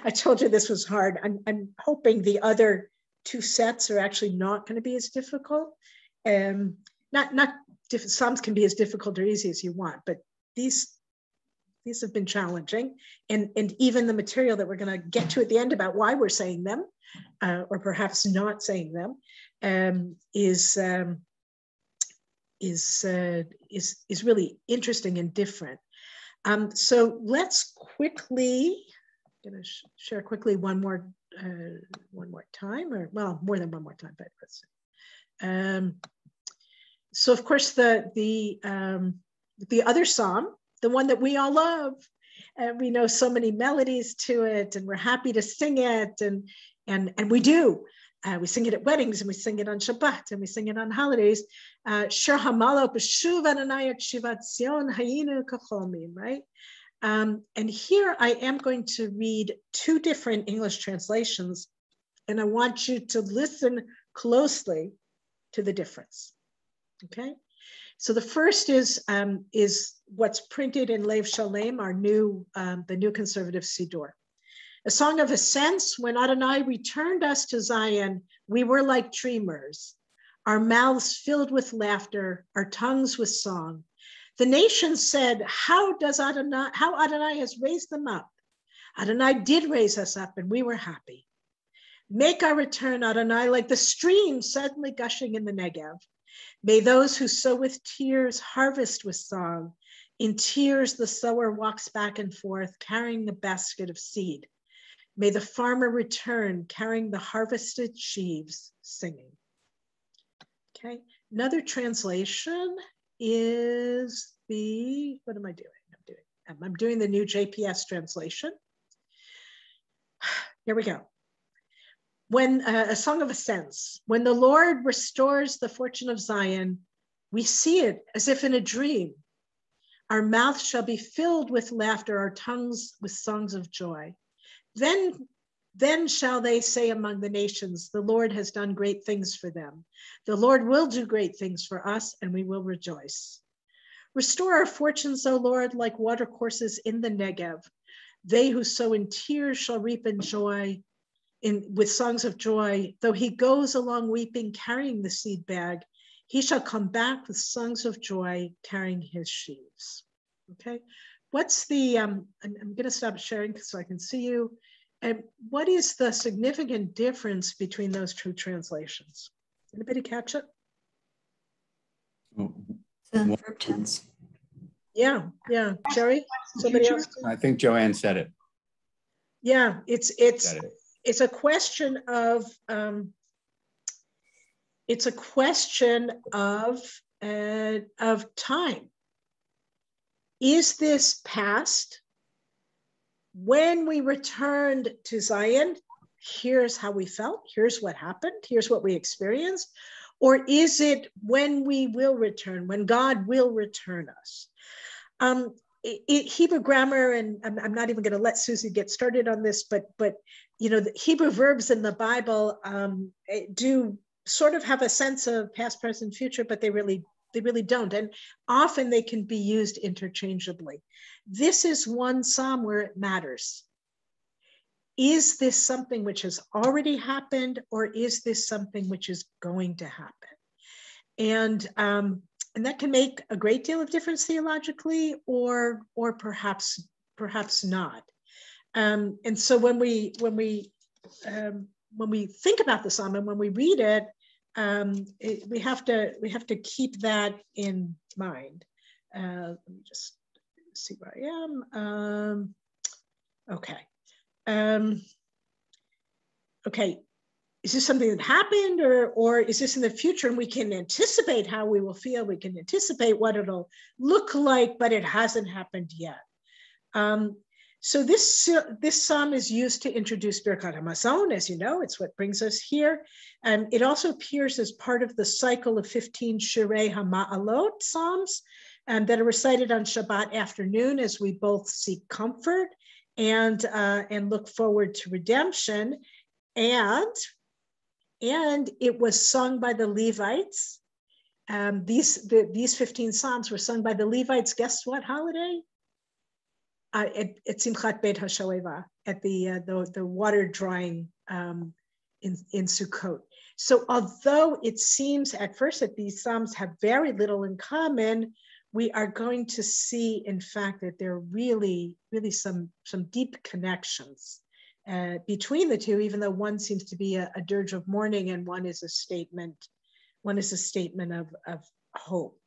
I told you this was hard. I'm hoping the other two sets are actually not going to be as difficult. Psalms can be as difficult or easy as you want, but these have been challenging, and even the material that we're going to get to at the end about why we're saying them, or perhaps not saying them, is really interesting and different. So let's quickly, I'm going to share quickly one more time, or well, more than one more time, but let's see. So of course the other psalm, the one that we all love, and we know so many melodies to it, and we're happy to sing it, and we do. We sing it at weddings, and we sing it on Shabbat, and we sing it on holidays. Shir Hamalo b'shuv Adonai et shivat Zion hayinu kachomim, right? And here I am going to read two different English translations, and I want you to listen closely to the difference. Okay, so the first is what's printed in Lev Shalem, our the new conservative Siddur. A song of ascents. When Adonai returned us to Zion, we were like dreamers, our mouths filled with laughter, our tongues with song. The nations said, how Adonai has raised them up. Adonai did raise us up, and we were happy. Make our return, Adonai, like the stream suddenly gushing in the Negev. May those who sow with tears harvest with song. In tears, the sower walks back and forth, carrying the basket of seed. May the farmer return, carrying the harvested sheaves, singing. Okay, another translation is what am I doing? I'm doing the new JPS translation. Here we go. When a song of ascents, when the Lord restores the fortune of Zion, we see it as if in a dream. Our mouths shall be filled with laughter, our tongues with songs of joy. Then shall they say among the nations, the Lord has done great things for them. The Lord will do great things for us, and we will rejoice. Restore our fortunes, O Lord, like watercourses in the Negev. They who sow in tears shall reap in joy. With songs of joy, though he goes along weeping, carrying the seed bag, he shall come back with songs of joy, carrying his sheaves. Okay, what's the, I'm going to stop sharing so I can see you. And what is the significant difference between those two translations? Anybody catch it? The verb tense. Yeah, Jerry, somebody else? I think Joanne said it. Yeah, it's a question of time. Is this past? When we returned to Zion, here's how we felt, here's what happened, here's what we experienced, or is it when we will return, when God will return us? Hebrew grammar, and I'm not even going to let Susie get started on this, but you know, the Hebrew verbs in the Bible do sort of have a sense of past, present, future, but they really don't, and often they can be used interchangeably. This is one psalm where it matters. Is this something which has already happened, or is this something which is going to happen? And that can make a great deal of difference theologically, or perhaps not. And so when we think about the psalm and when we read it, we have to keep that in mind. Let me just see where I am. Okay. Okay. Is this something that happened, or is this in the future, and we can anticipate how we will feel? We can anticipate what it'll look like, but it hasn't happened yet. So this psalm is used to introduce Birkat HaMazon, as you know, it's what brings us here. It also appears as part of the cycle of 15 Shirei HaMa'alot psalms that are recited on Shabbat afternoon as we both seek comfort and look forward to redemption. And it was sung by the Levites. These 15 psalms were sung by the Levites. Guess what holiday? At Simchat Beit HaShoeva, at the water drawing in Sukkot. So although it seems at first that these psalms have very little in common, we are going to see, in fact, that there are really some deep connections between the two, even though one seems to be a dirge of mourning and one is a statement of hope.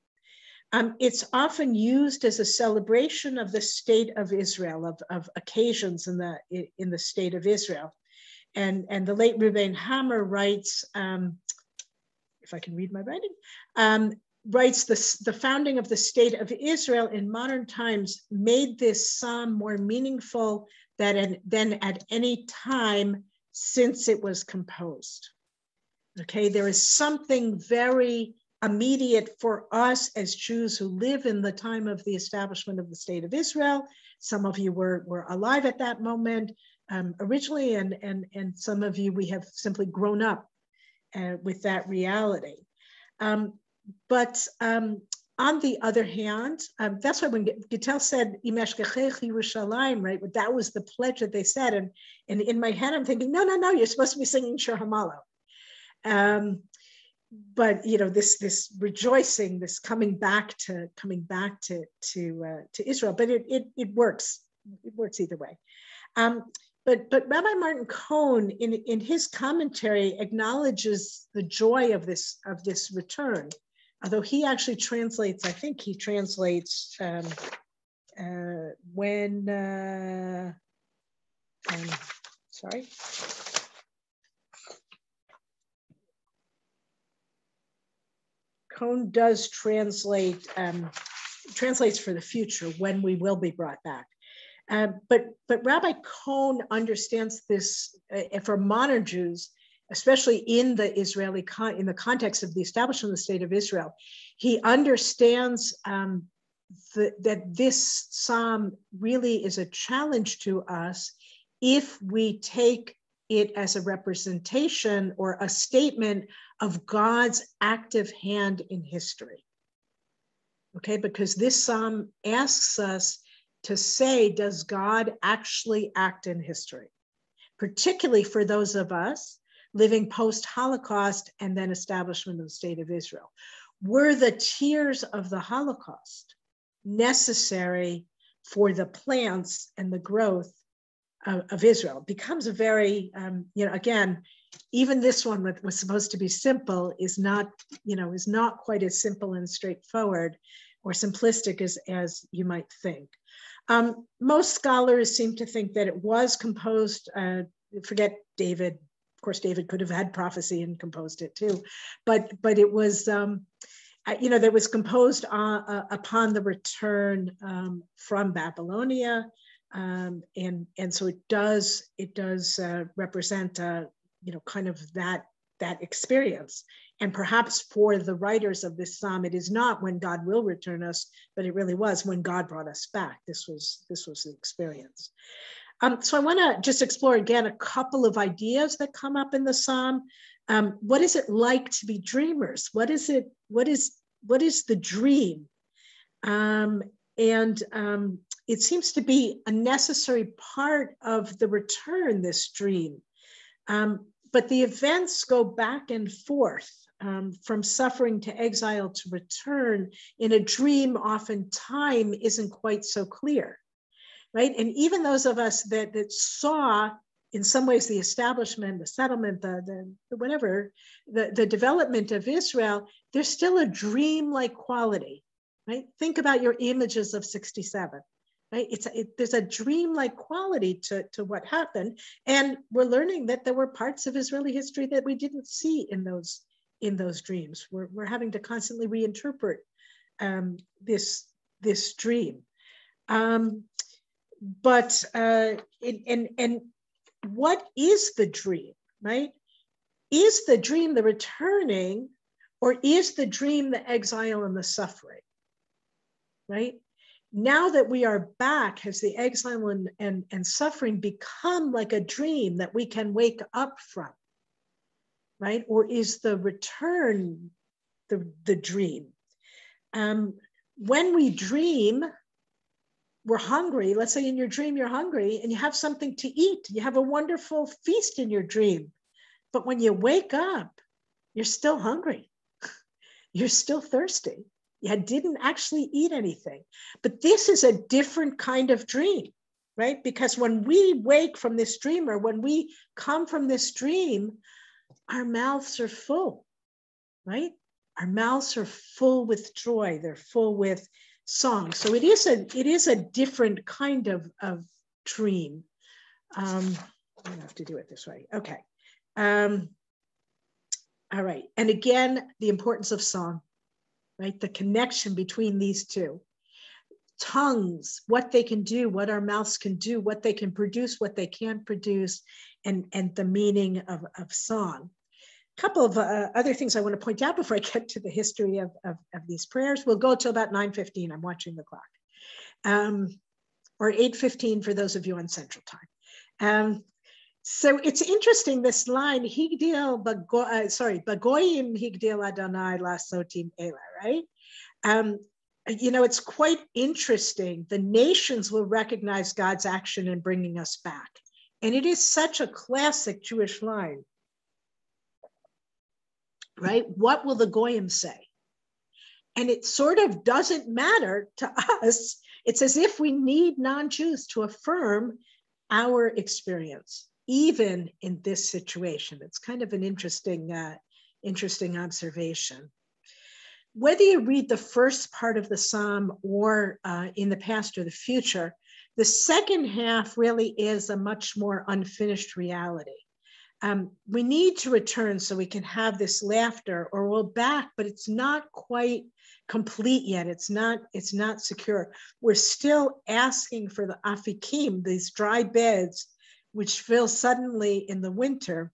It's often used as a celebration of the state of Israel, of occasions in the state of Israel. And the late Reuven Hammer writes, if I can read my writing, writes the founding of the state of Israel in modern times made this psalm more meaningful than at any time since it was composed. Okay, there is something very immediate for us as Jews who live in the time of the establishment of the state of Israel. Some of you were alive at that moment originally, and some of you, we have simply grown up with that reality. But on the other hand, that's why when Gittel said, Imesh Gechech Yerushalayim, right? That was the pledge that they said. And in my head, I'm thinking, no, you're supposed to be singing Shir HaMalot. But this rejoicing, this coming back to Israel, but it works. It works either way. But Rabbi Martin Cohn in his commentary acknowledges the joy of this return, although he actually translates. I think he translates sorry. Cohn does translates for the future, when we will be brought back. But Rabbi Cohn understands this for modern Jews, especially in the Israeli in the context of the establishment of the state of Israel. He understands that this psalm really is a challenge to us if we take it as a representation or a statement of God's active hand in history. Okay, because this psalm asks us to say, does God actually act in history? Particularly for those of us living post-Holocaust and then establishment of the state of Israel. Were the tears of the Holocaust necessary for the plants and the growth of Israel? It becomes a very, again, even this one that was supposed to be simple is not quite as simple and straightforward or simplistic as you might think. Most scholars seem to think that it was composed, forget David. Of course, David could have had prophecy and composed it too, but it was, that was composed upon the return from Babylonia. And so it does represent kind of that experience. And perhaps for the writers of this psalm, it is not when God will return us, but it really was when God brought us back. This was the experience. So I want to just explore again a couple of ideas that come up in the psalm. What is it like to be dreamers? What is it? What is the dream? It seems to be a necessary part of the return, this dream. But the events go back and forth from suffering to exile to return. In a dream, often time isn't quite so clear, right? And even those of us that saw, in some ways, the establishment, the settlement, the whatever, the development of Israel, there's still a dream-like quality, right? Think about your images of 67. Right? There's a dream-like quality to what happened, and we're learning that there were parts of Israeli history that we didn't see in those dreams. We're having to constantly reinterpret this dream. what is the dream, right? Is the dream the returning, or is the dream the exile and the suffering, right? Now that we are back, has the exile and suffering become like a dream that we can wake up from, right? Or is the return the dream? When we dream, we're hungry. Let's say in your dream you're hungry and you have something to eat. You have a wonderful feast in your dream. But when you wake up, you're still hungry. You're still thirsty. You didn't actually eat anything. But this is a different kind of dream, right? Because when we wake from this dream, or when we come from this dream, our mouths are full, right? Our mouths are full with joy. They're full with song. So it is a different kind of dream. I'm gonna have to do it this way. Okay. All right. And again, the importance of song, right? The connection between these two. Tongues, what they can do, what our mouths can do, what they can produce, what they can't produce, and the meaning of song. A couple of other things I want to point out before I get to the history of these prayers. We'll go till about 9:15. I'm watching the clock. Or 8:15 for those of you on Central Time. So it's interesting, this line, Higdil Bagoyim Higdil Adonai Lasotim Ela, right? It's quite interesting. The nations will recognize God's action in bringing us back. And it is such a classic Jewish line, right? What will the Goyim say? And it sort of doesn't matter to us. It's as if we need non-Jews to affirm our experience, even in this situation. It's kind of an interesting observation. Whether you read the first part of the psalm or in the past or the future, the second half really is a much more unfinished reality. We need to return so we can have this laughter, or we're back, but it's not quite complete yet. It's not secure. We're still asking for the afikim, these dry beds, which fill suddenly in the winter.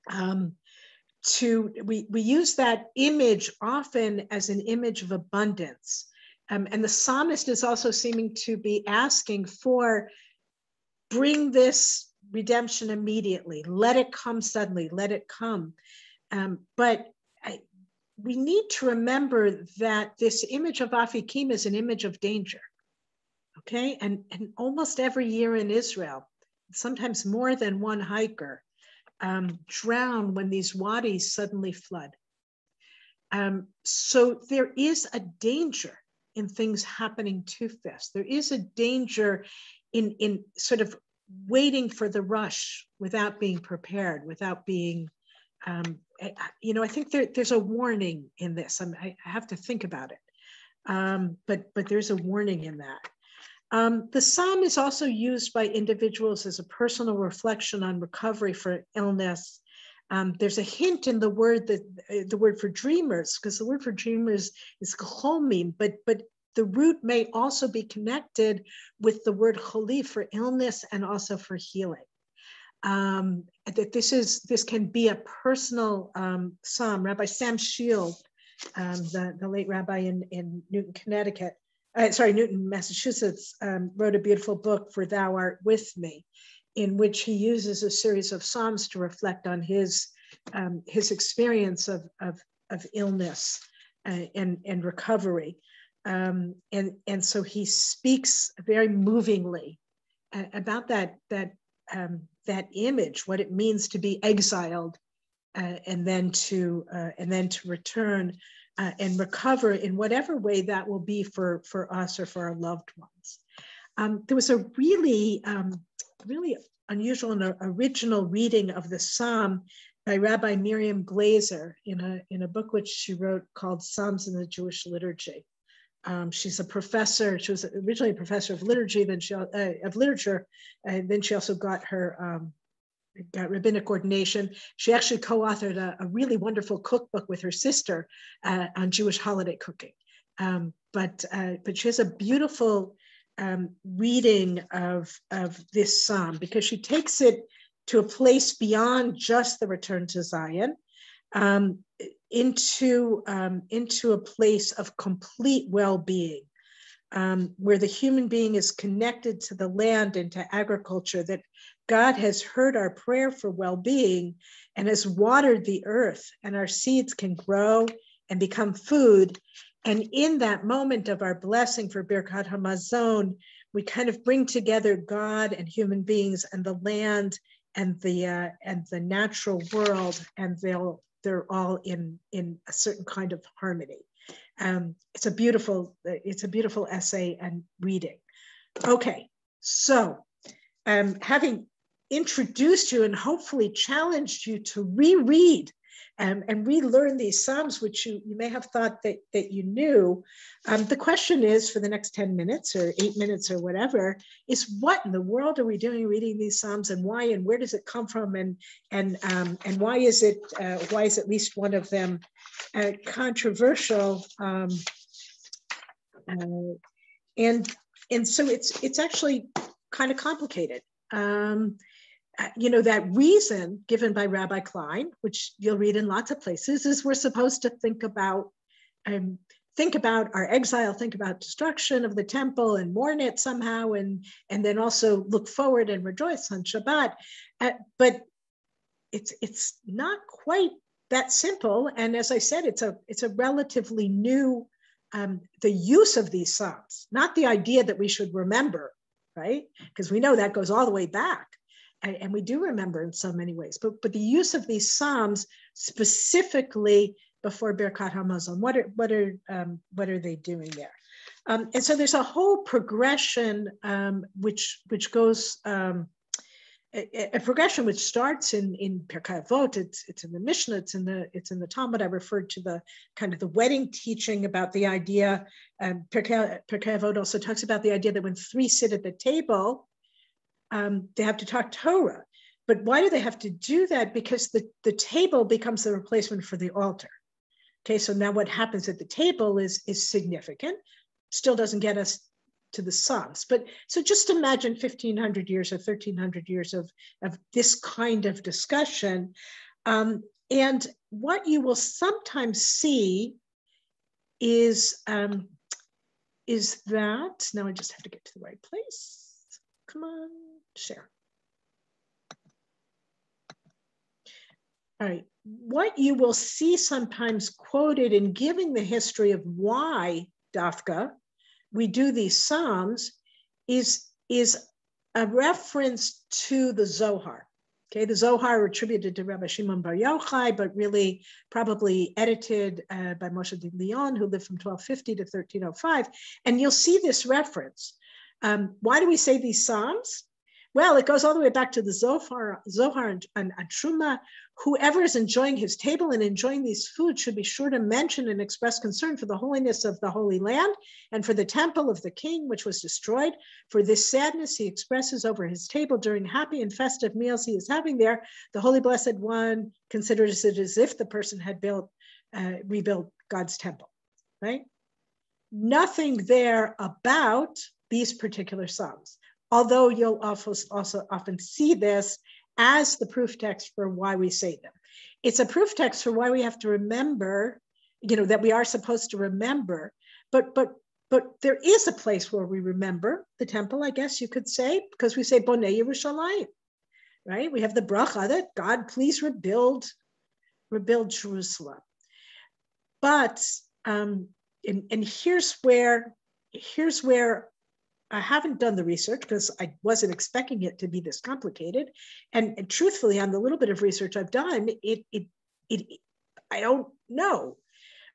We use that image often as an image of abundance. And the psalmist is also seeming to be asking for, bring this redemption immediately. Let it come suddenly. Let it come. But we need to remember that this image of Afikim is an image of danger. Okay, and almost every year in Israel, sometimes more than one hiker drown when these wadis suddenly flood. So there is a danger in things happening too fast. There is a danger in sort of waiting for the rush without being prepared, without being, I think there's a warning in this. I have to think about it, but there's a warning in that. The psalm is also used by individuals as a personal reflection on recovery for illness. There's a hint in the word for dreamers, because the word for dreamers is chomim, but the root may also be connected with the word choli for illness and also for healing. That this can be a personal psalm. Rabbi Sam Shield, the late rabbi in Newton, Connecticut, Newton, Massachusetts, wrote a beautiful book, For Thou Art With Me, in which he uses a series of psalms to reflect on his experience of illness and recovery. And so he speaks very movingly about that image, what it means to be exiled, and then to return and recover in whatever way that will be for us or for our loved ones. There was a really unusual and original reading of the psalm by Rabbi Miriam Glazer in a book which she wrote called Psalms in the Jewish Liturgy. She's a professor. She was originally a professor of liturgy, of literature, and then she also got her rabbinic ordination. She actually co-authored a really wonderful cookbook with her sister on Jewish holiday cooking. But she has a beautiful reading of this psalm, because she takes it to a place beyond just the return to Zion, into a place of complete well-being, where the human being is connected to the land and to agriculture, that God has heard our prayer for well-being and has watered the earth, and our seeds can grow and become food. And in that moment of our blessing for Birkat Hamazon, we kind of bring together God and human beings and the land and the natural world, and they're all in a certain kind of harmony. It's a beautiful essay and reading. Okay, so having introduced you and hopefully challenged you to reread and relearn these Psalms, which you may have thought that you knew, the question is, for the next 10 minutes or 8 minutes or whatever, is what in the world are we doing reading these Psalms, and why, and where does it come from, and why is at least one of them controversial, and so it's actually kind of complicated. That reason given by Rabbi Klein, which you'll read in lots of places, is we're supposed to think about our exile, think about destruction of the temple and mourn it somehow, and then also look forward and rejoice on Shabbat. But it's not quite that simple. And as I said, it's a relatively new, the use of these Psalms, not the idea that we should remember, right? Because we know that goes all the way back. And we do remember in so many ways, but the use of these Psalms specifically before Birkat Hamazon, what are they doing there? And so there's a whole progression which goes a progression which starts in Pirkei Avot. It's in the Mishnah, it's in the Talmud. I referred to the kind of the wedding teaching about the idea. Pirkei Avot also talks about the idea that when three sit at the table, they have to talk Torah. But why do they have to do that? Because the table becomes the replacement for the altar. Okay, so now what happens at the table is significant. Still doesn't get us to the Psalms. But so just imagine 1,500 years or 1,300 years of this kind of discussion. And what you will sometimes see is that, now I just have to get to the right place. Come on, share. All right, what you will see sometimes quoted in giving the history of why Dafka we do these Psalms is a reference to the Zohar. Okay, the Zohar attributed to Rabbi Shimon Bar Yochai, but really probably edited by Moshe de Leon, who lived from 1250 to 1305. And you'll see this reference. Why do we say these Psalms? Well, it goes all the way back to the Zohar and Truma. Whoever is enjoying his table and enjoying these foods should be sure to mention and express concern for the holiness of the Holy Land and for the temple of the king, which was destroyed. For this sadness he expresses over his table during happy and festive meals he is having there. The Holy Blessed One considers it as if the person had rebuilt God's temple, right? Nothing there about these particular Psalms, although you'll also often see this as the proof text for why we say them. It's a proof text for why we have to remember, that we are supposed to remember, but there is a place where we remember the temple, I guess you could say, because we say Bonei Yerushalayim, right? We have the bracha that God, please rebuild Jerusalem. But and here's where I haven't done the research because I wasn't expecting it to be this complicated. And truthfully, on the little bit of research I've done, I don't know,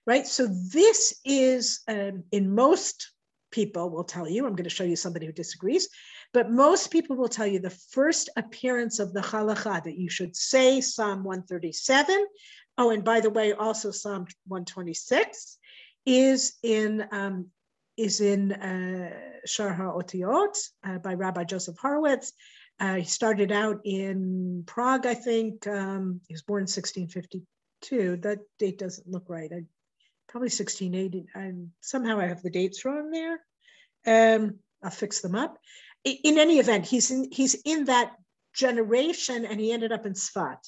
right? So this is, in most people will tell you, I'm going to show you somebody who disagrees, but most people will tell you the first appearance of the halacha that you should say Psalm 137. Oh, and by the way, also Psalm 126 is in Shar HaOtiot by Rabbi Joseph Horowitz. He started out in Prague, I think. He was born in 1652. That date doesn't look right. Probably 1680. Somehow I have the dates wrong there. I'll fix them up. In any event, he's in that generation, and he ended up in Sfat.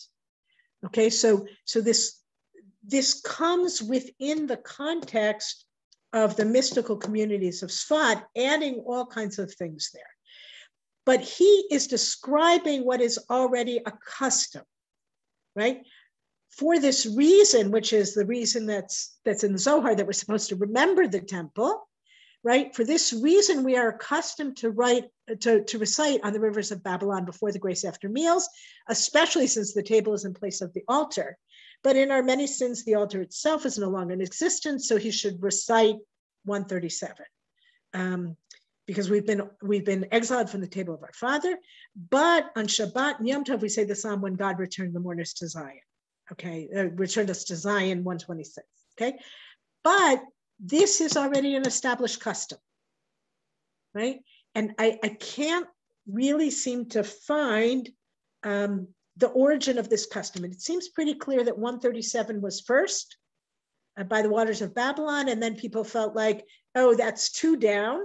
Okay, so this comes within the context of the mystical communities of Sfat, adding all kinds of things there. But he is describing what is already a custom, right? For this reason, which is the reason that's in the Zohar, that we're supposed to remember the temple, right? For this reason, we are accustomed to recite on the rivers of Babylon before the grace after meals, especially since the table is in place of the altar. But in our many sins, the altar itself is no longer in existence, so he should recite 137. Because we've been exiled from the table of our Father, but on Shabbat and Yom Tov, we say the Psalm, when God returned the mourners to Zion. Okay, returned us to Zion, 126. Okay, but this is already an established custom, right? And I can't really seem to find the origin of this custom. And it seems pretty clear that 137 was first by the waters of Babylon, and then people felt like, oh, that's too down,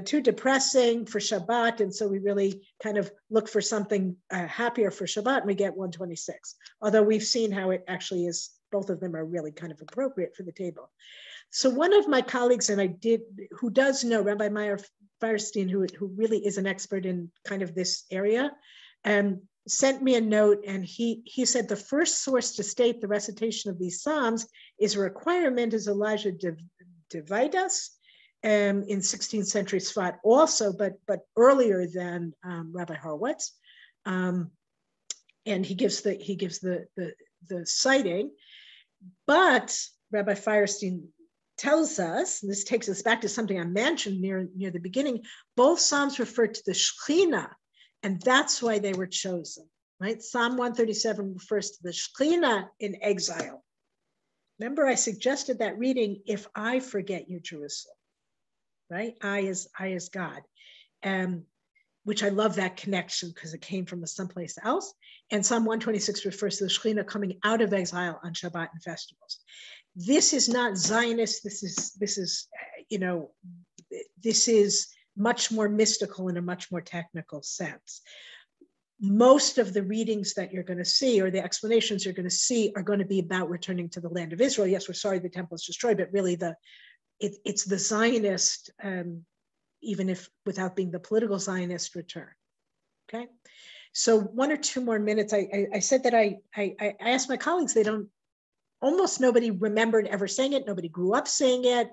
too depressing for Shabbat, and so we really kind of look for something happier for Shabbat, and we get 126. Although we've seen how it actually is, both of them are really kind of appropriate for the table. So one of my colleagues, who does know, Rabbi Meyer Firestein, who really is an expert in kind of this area, sent me a note, and he said the first source to state the recitation of these Psalms is a requirement is Elijah Devidas, in 16th century Sfat also, but earlier than Rabbi Horowitz, and he gives the citing. But Rabbi Firestein tells us, and this takes us back to something I mentioned near the beginning, both Psalms refer to the Shekhinah, and that's why they were chosen, right? Psalm 137 refers to the Shekhinah in exile. Remember, I suggested that reading, if I forget you, Jerusalem, right? I is God, which I love that connection because it came from someplace else. And Psalm 126 refers to the Shekhinah coming out of exile on Shabbat and festivals. This is not Zionist. This is much more mystical in a much more technical sense. Most of the readings that you're going to see, or the explanations you're going to see, are going to be about returning to the land of Israel. Yes, we're sorry the temple is destroyed, but really it's the Zionist, even if without being the political Zionist return. Okay, so 1 or 2 more minutes. I said that I asked my colleagues, almost nobody remembered ever saying it. Nobody grew up saying it.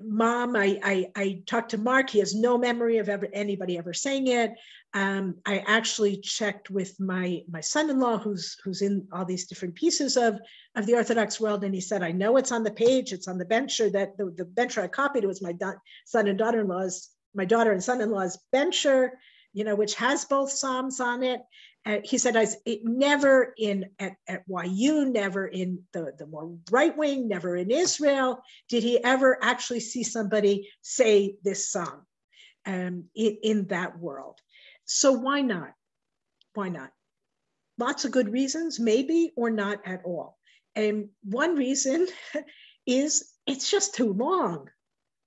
Mom, I talked to Mark. He has no memory of anybody ever saying it. I actually checked with my son-in-law, who's in all these different pieces of the Orthodox world, and he said, I know it's on the page. It's on the bencher. That the bencher I copied, it was my my daughter and son-in-law's bencher, which has both Psalms on it. He said, never at YU, never in the more right wing, never in Israel, did he ever actually see somebody say this Psalm in that world. So why not? Why not? Lots of good reasons, maybe, or not at all. And one reason is it's just too long.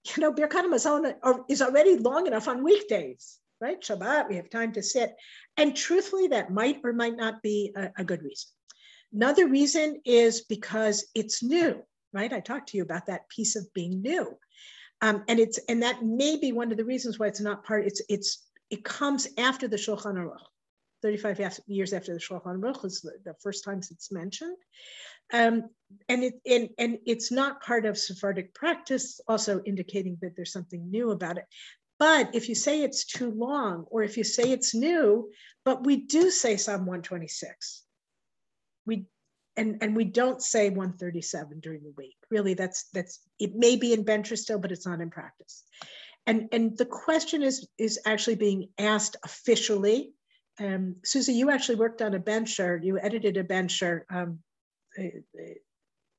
Birkat Hamazon is already long enough on weekdays. Right? Shabbat, we have time to sit. And truthfully, that might or might not be a good reason. Another reason is because it's new, right? I talked to you about that piece of being new. And that may be one of the reasons why it's not part, it comes after the Shulchan Aruch. 35 years after the Shulchan Aruch is the first times it's mentioned. And it's not part of Sephardic practice, also indicating that there's something new about it. But if you say it's too long, or if you say it's new, but we do say Psalm 126, we don't say 137 during the week. Really, that's it may be in bencher still, but it's not in practice. And the question is actually being asked officially. Susie, you actually worked on a bencher. You edited a bencher.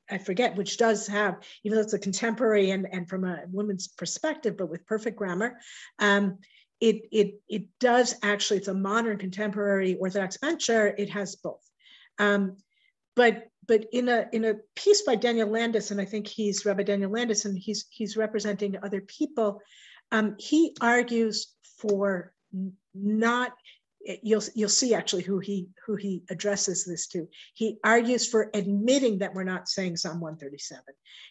I forget, which does have, even though it's a contemporary and from a woman's perspective, but with perfect grammar, it does actually, it's a modern contemporary Orthodox bencher. It has both. But in a piece by Daniel Landis, and I think he's Rabbi Daniel Landis, and he's representing other people, He argues for not, you'll see actually who he addresses this to. He argues for admitting that we're not saying Psalm 137.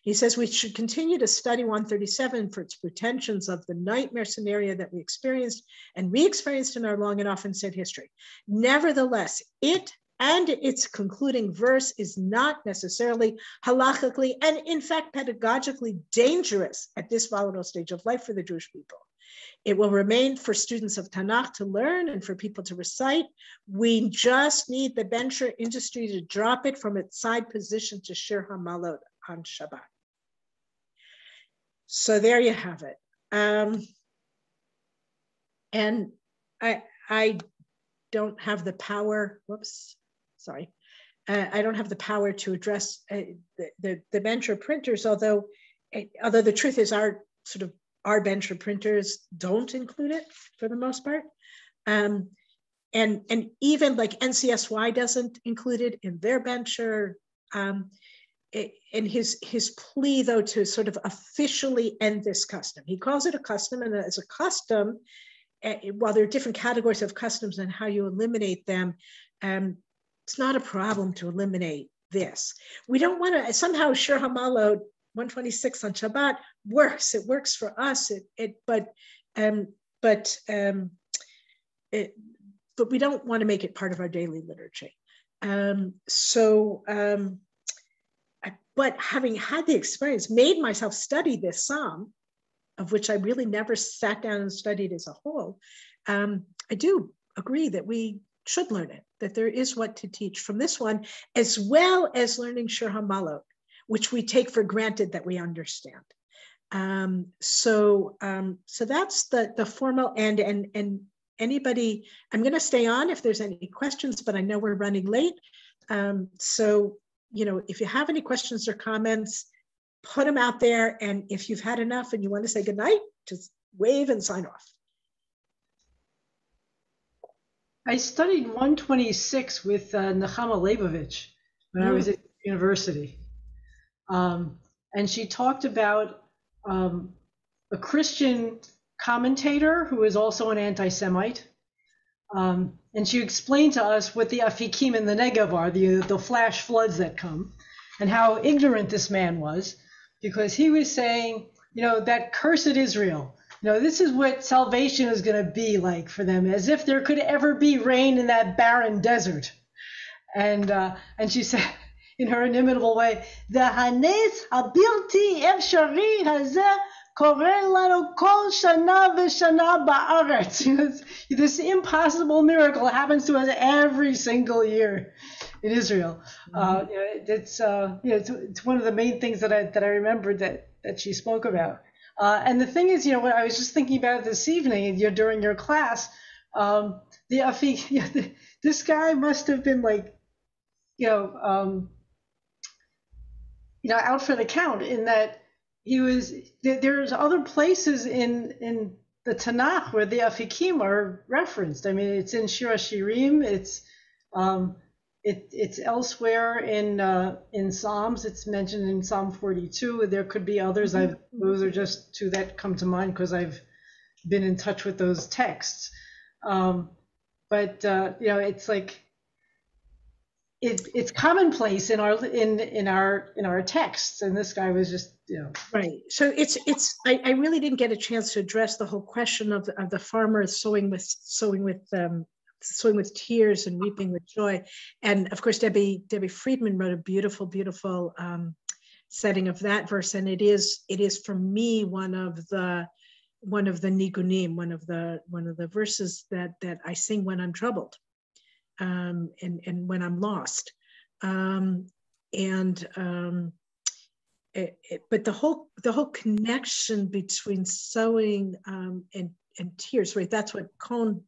He says we should continue to study 137 for its pretensions of the nightmare scenario that we experienced and re-experienced in our long and often said history. Nevertheless, it and its concluding verse is not necessarily halachically and in fact pedagogically dangerous at this volatile stage of life for the Jewish people. It will remain for students of Tanakh to learn and for people to recite. We just need the bencher industry to drop it from its side position to Shir HaMalot on Shabbat. So there you have it. And I don't have the power, I don't have the power to address the bencher printers, although the truth is our bencher printers don't include it for the most part. And even like NCSY doesn't include it in their bencher. And his plea though to sort of officially end this custom. He calls it a custom, and as a custom, while there are different categories of customs and how you eliminate them, it's not a problem to eliminate this. We don't want to somehow Shir HaMalot 126 on Shabbat works. It works for us. But we don't want to make it part of our daily liturgy. But having had the experience, made myself study this psalm, of which I really never sat down and studied as a whole, I do agree that we should learn it, that there is what to teach from this one, as well as learning Shir HaMalot, which we take for granted that we understand. So that's the formal end. And anybody, I'm going to stay on if there's any questions, but I know we're running late. So, if you have any questions or comments, put them out there. And if you've had enough and you want to say goodnight, just wave and sign off. I studied 126 with Nechama Leibovich when I was at university. And she talked about a Christian commentator who is also an anti-Semite. And she explained to us what the afikim in the Negev are, the flash floods that come, and how ignorant this man was, because he was saying, that cursed Israel, this is what salvation is going to be like for them, as if there could ever be rain in that barren desert. And she said, in her inimitable way, the hanes habilti efshari hazeh koreh lanu kol shana v'shana ba'aretz. This impossible miracle happens to us every single year in Israel. It's one of the main things that I remembered that she spoke about. And the thing is, when I was just thinking about it this evening, during your class, this guy must have been like, out for the count, in that there's other places in the Tanakh where the afikim are referenced. I mean, it's in Shir HaShirim, it's elsewhere in Psalms. It's mentioned in Psalm 42. There could be others. Those are just two that come to mind because I've been in touch with those texts. It's like it's commonplace in our texts, and this guy was just right. So I really didn't get a chance to address the whole question of the farmer sowing with tears and weeping with joy. And of course, Debbie Friedman wrote a beautiful setting of that verse, and it is for me one of the nigunim, one of the verses that I sing when I'm troubled, and when I'm lost, but the whole connection between sowing and tears, right? That's what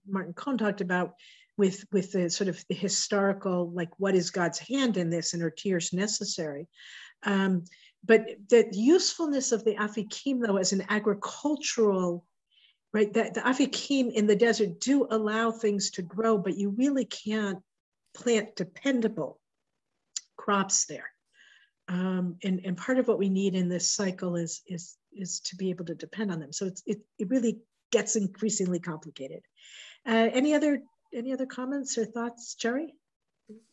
Martin Cohn talked about with the sort of the historical, like, what is God's hand in this, and are tears necessary? But the usefulness of the afikim, though, as an agricultural, right? The afikim in the desert do allow things to grow, but you really can't plant dependable crops there. And part of what we need in this cycle is to be able to depend on them. So it really gets increasingly complicated. Any other comments or thoughts, Jerry?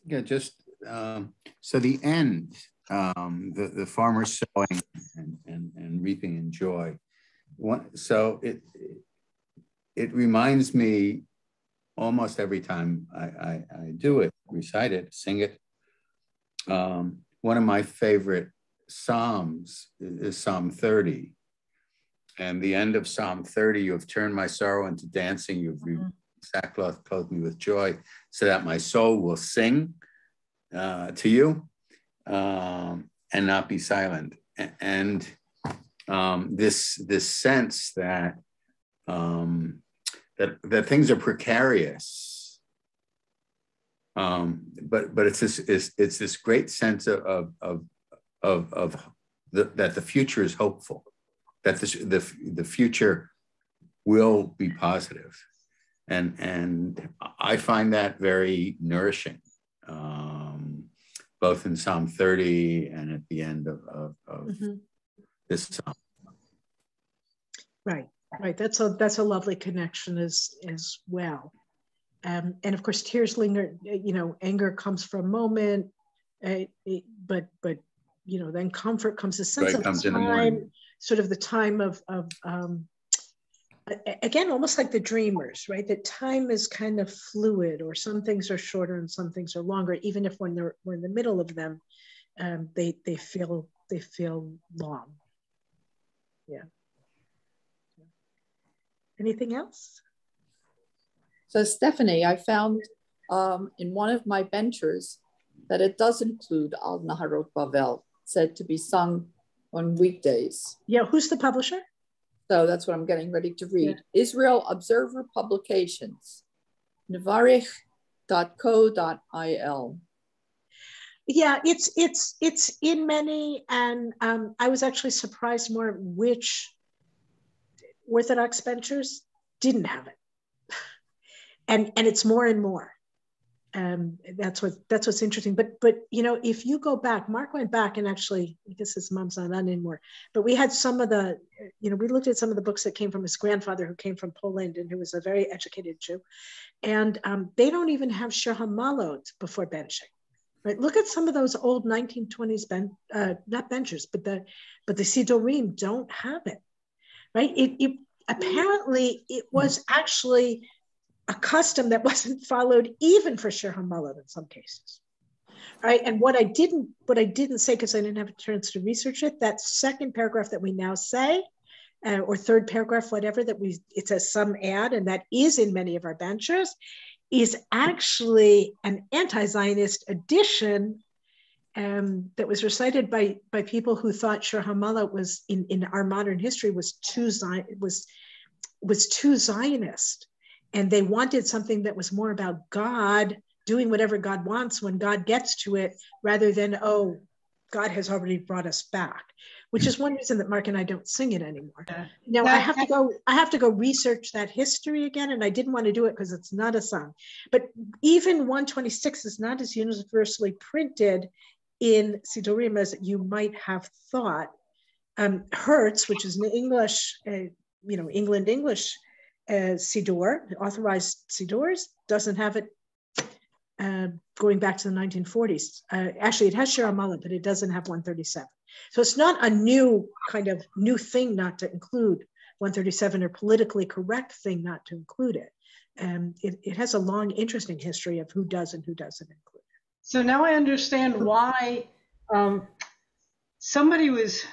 Yeah, just so the end, the farmer sowing and reaping in joy. So it reminds me almost every time I do it, recite it, sing it. One of my favorite Psalms is Psalm 30. And the end of Psalm 30, you have turned my sorrow into dancing, you've sackcloth clothed me with joy, so that my soul will sing to you and not be silent. And this sense that that things are precarious, but it's this great sense of that the future is hopeful, that the future will be positive. And I find that very nourishing, both in Psalm 30 and at the end of this psalm. Right. That's a lovely connection as well. And of course, tears linger. Anger comes for a moment, but then comfort comes. A sense of time, sort of the time of again, almost like the dreamers, right? That time is kind of fluid, or some things are shorter and some things are longer. Even if when we're in the middle of them, they feel long. Yeah. Anything else? So Stephanie, I found in one of my ventures that it does include Al Naharot Bavel, said to be sung on weekdays. Yeah, who's the publisher? So that's what I'm getting ready to read. Yeah. Israel Observer Publications, nevarich.co.il. Yeah, it's in many, and I was actually surprised more which Orthodox ventures didn't have it, and it's more and more. That's what's interesting. But if you go back, Mark went back and actually, I guess his mom's not on anymore, but we had some of the, we looked at some of the books that came from his grandfather, who came from Poland and who was a very educated Jew, and they don't even have Shir HaMalot before benching. Right? Look at some of those old 1920s not benchers, but the Sidorim don't have it. Right? It apparently it was actually a custom that wasn't followed even for Shir HaMalot in some cases. Right? And what I didn't say, because I didn't have a chance to research it, that second paragraph that we now say, or third paragraph, whatever, it says some add, and that is in many of our benchers, is actually an anti-Zionist addition that was recited by people who thought Shir HaMalot was in our modern history was too Zionist, and they wanted something that was more about God doing whatever God wants when God gets to it, rather than God has already brought us back. Which is one reason that Mark and I don't sing it anymore. Now I have to go research that history again, and I didn't want to do it because it's not a song. But even 126 is not as universally printed in Sidorim as you might have thought. Hertz, which is an English, England English Sidor, authorized Sidors, doesn't have it going back to the 1940s. Actually, it has Shir HaMalot, but it doesn't have 137. So it's not a new thing not to include 137, or politically correct thing not to include it. It has a long, interesting history of who does and who doesn't include it. So now I understand why somebody was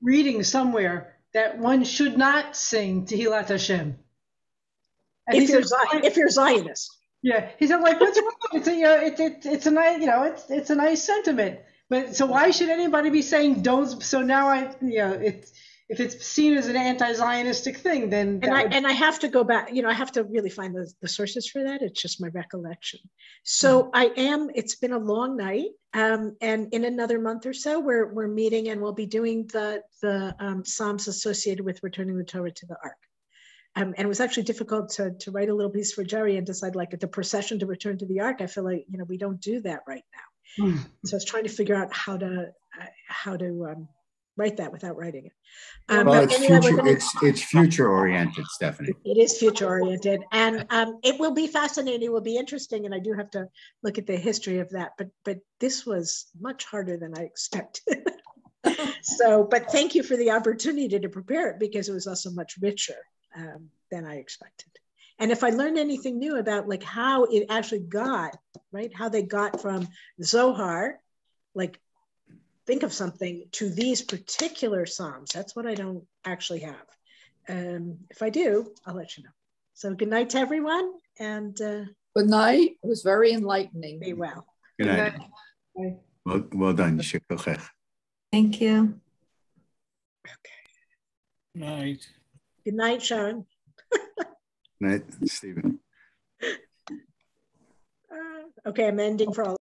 reading somewhere that one should not sing Tehillat Hashem. And if you're Zionist. Yeah, he said, like, what's wrong? It's a nice, it's a nice sentiment. But so why should anybody be saying don't? So now if it's seen as an anti-Zionistic thing, then I have to go back. I have to really find the sources for that. It's just my recollection. So it's been a long night, and in another month or so, we're meeting, and we'll be doing the Psalms associated with returning the Torah to the Ark. And it was actually difficult to write a little piece for Jerry and decide, like, the procession to return to the Ark. I feel like we don't do that right now. So I was trying to figure out how to write that without writing it. Well, it's future oriented, Stephanie. It is future oriented, and it will be fascinating. It will be interesting, and I do have to look at the history of that. But this was much harder than I expected. So, but thank you for the opportunity to prepare it, because it was also much richer than I expected. And if I learned anything new about like how it actually got, right, how they got from Zohar, like think of something, to these particular Psalms, that's what I don't actually have. If I do, I'll let you know. So good night to everyone. And good night. It was very enlightening. Be well. Good night. Well done. Thank you. Okay. Night. Good night, Sharon. Night, Stephen. Okay, I'm ending for all.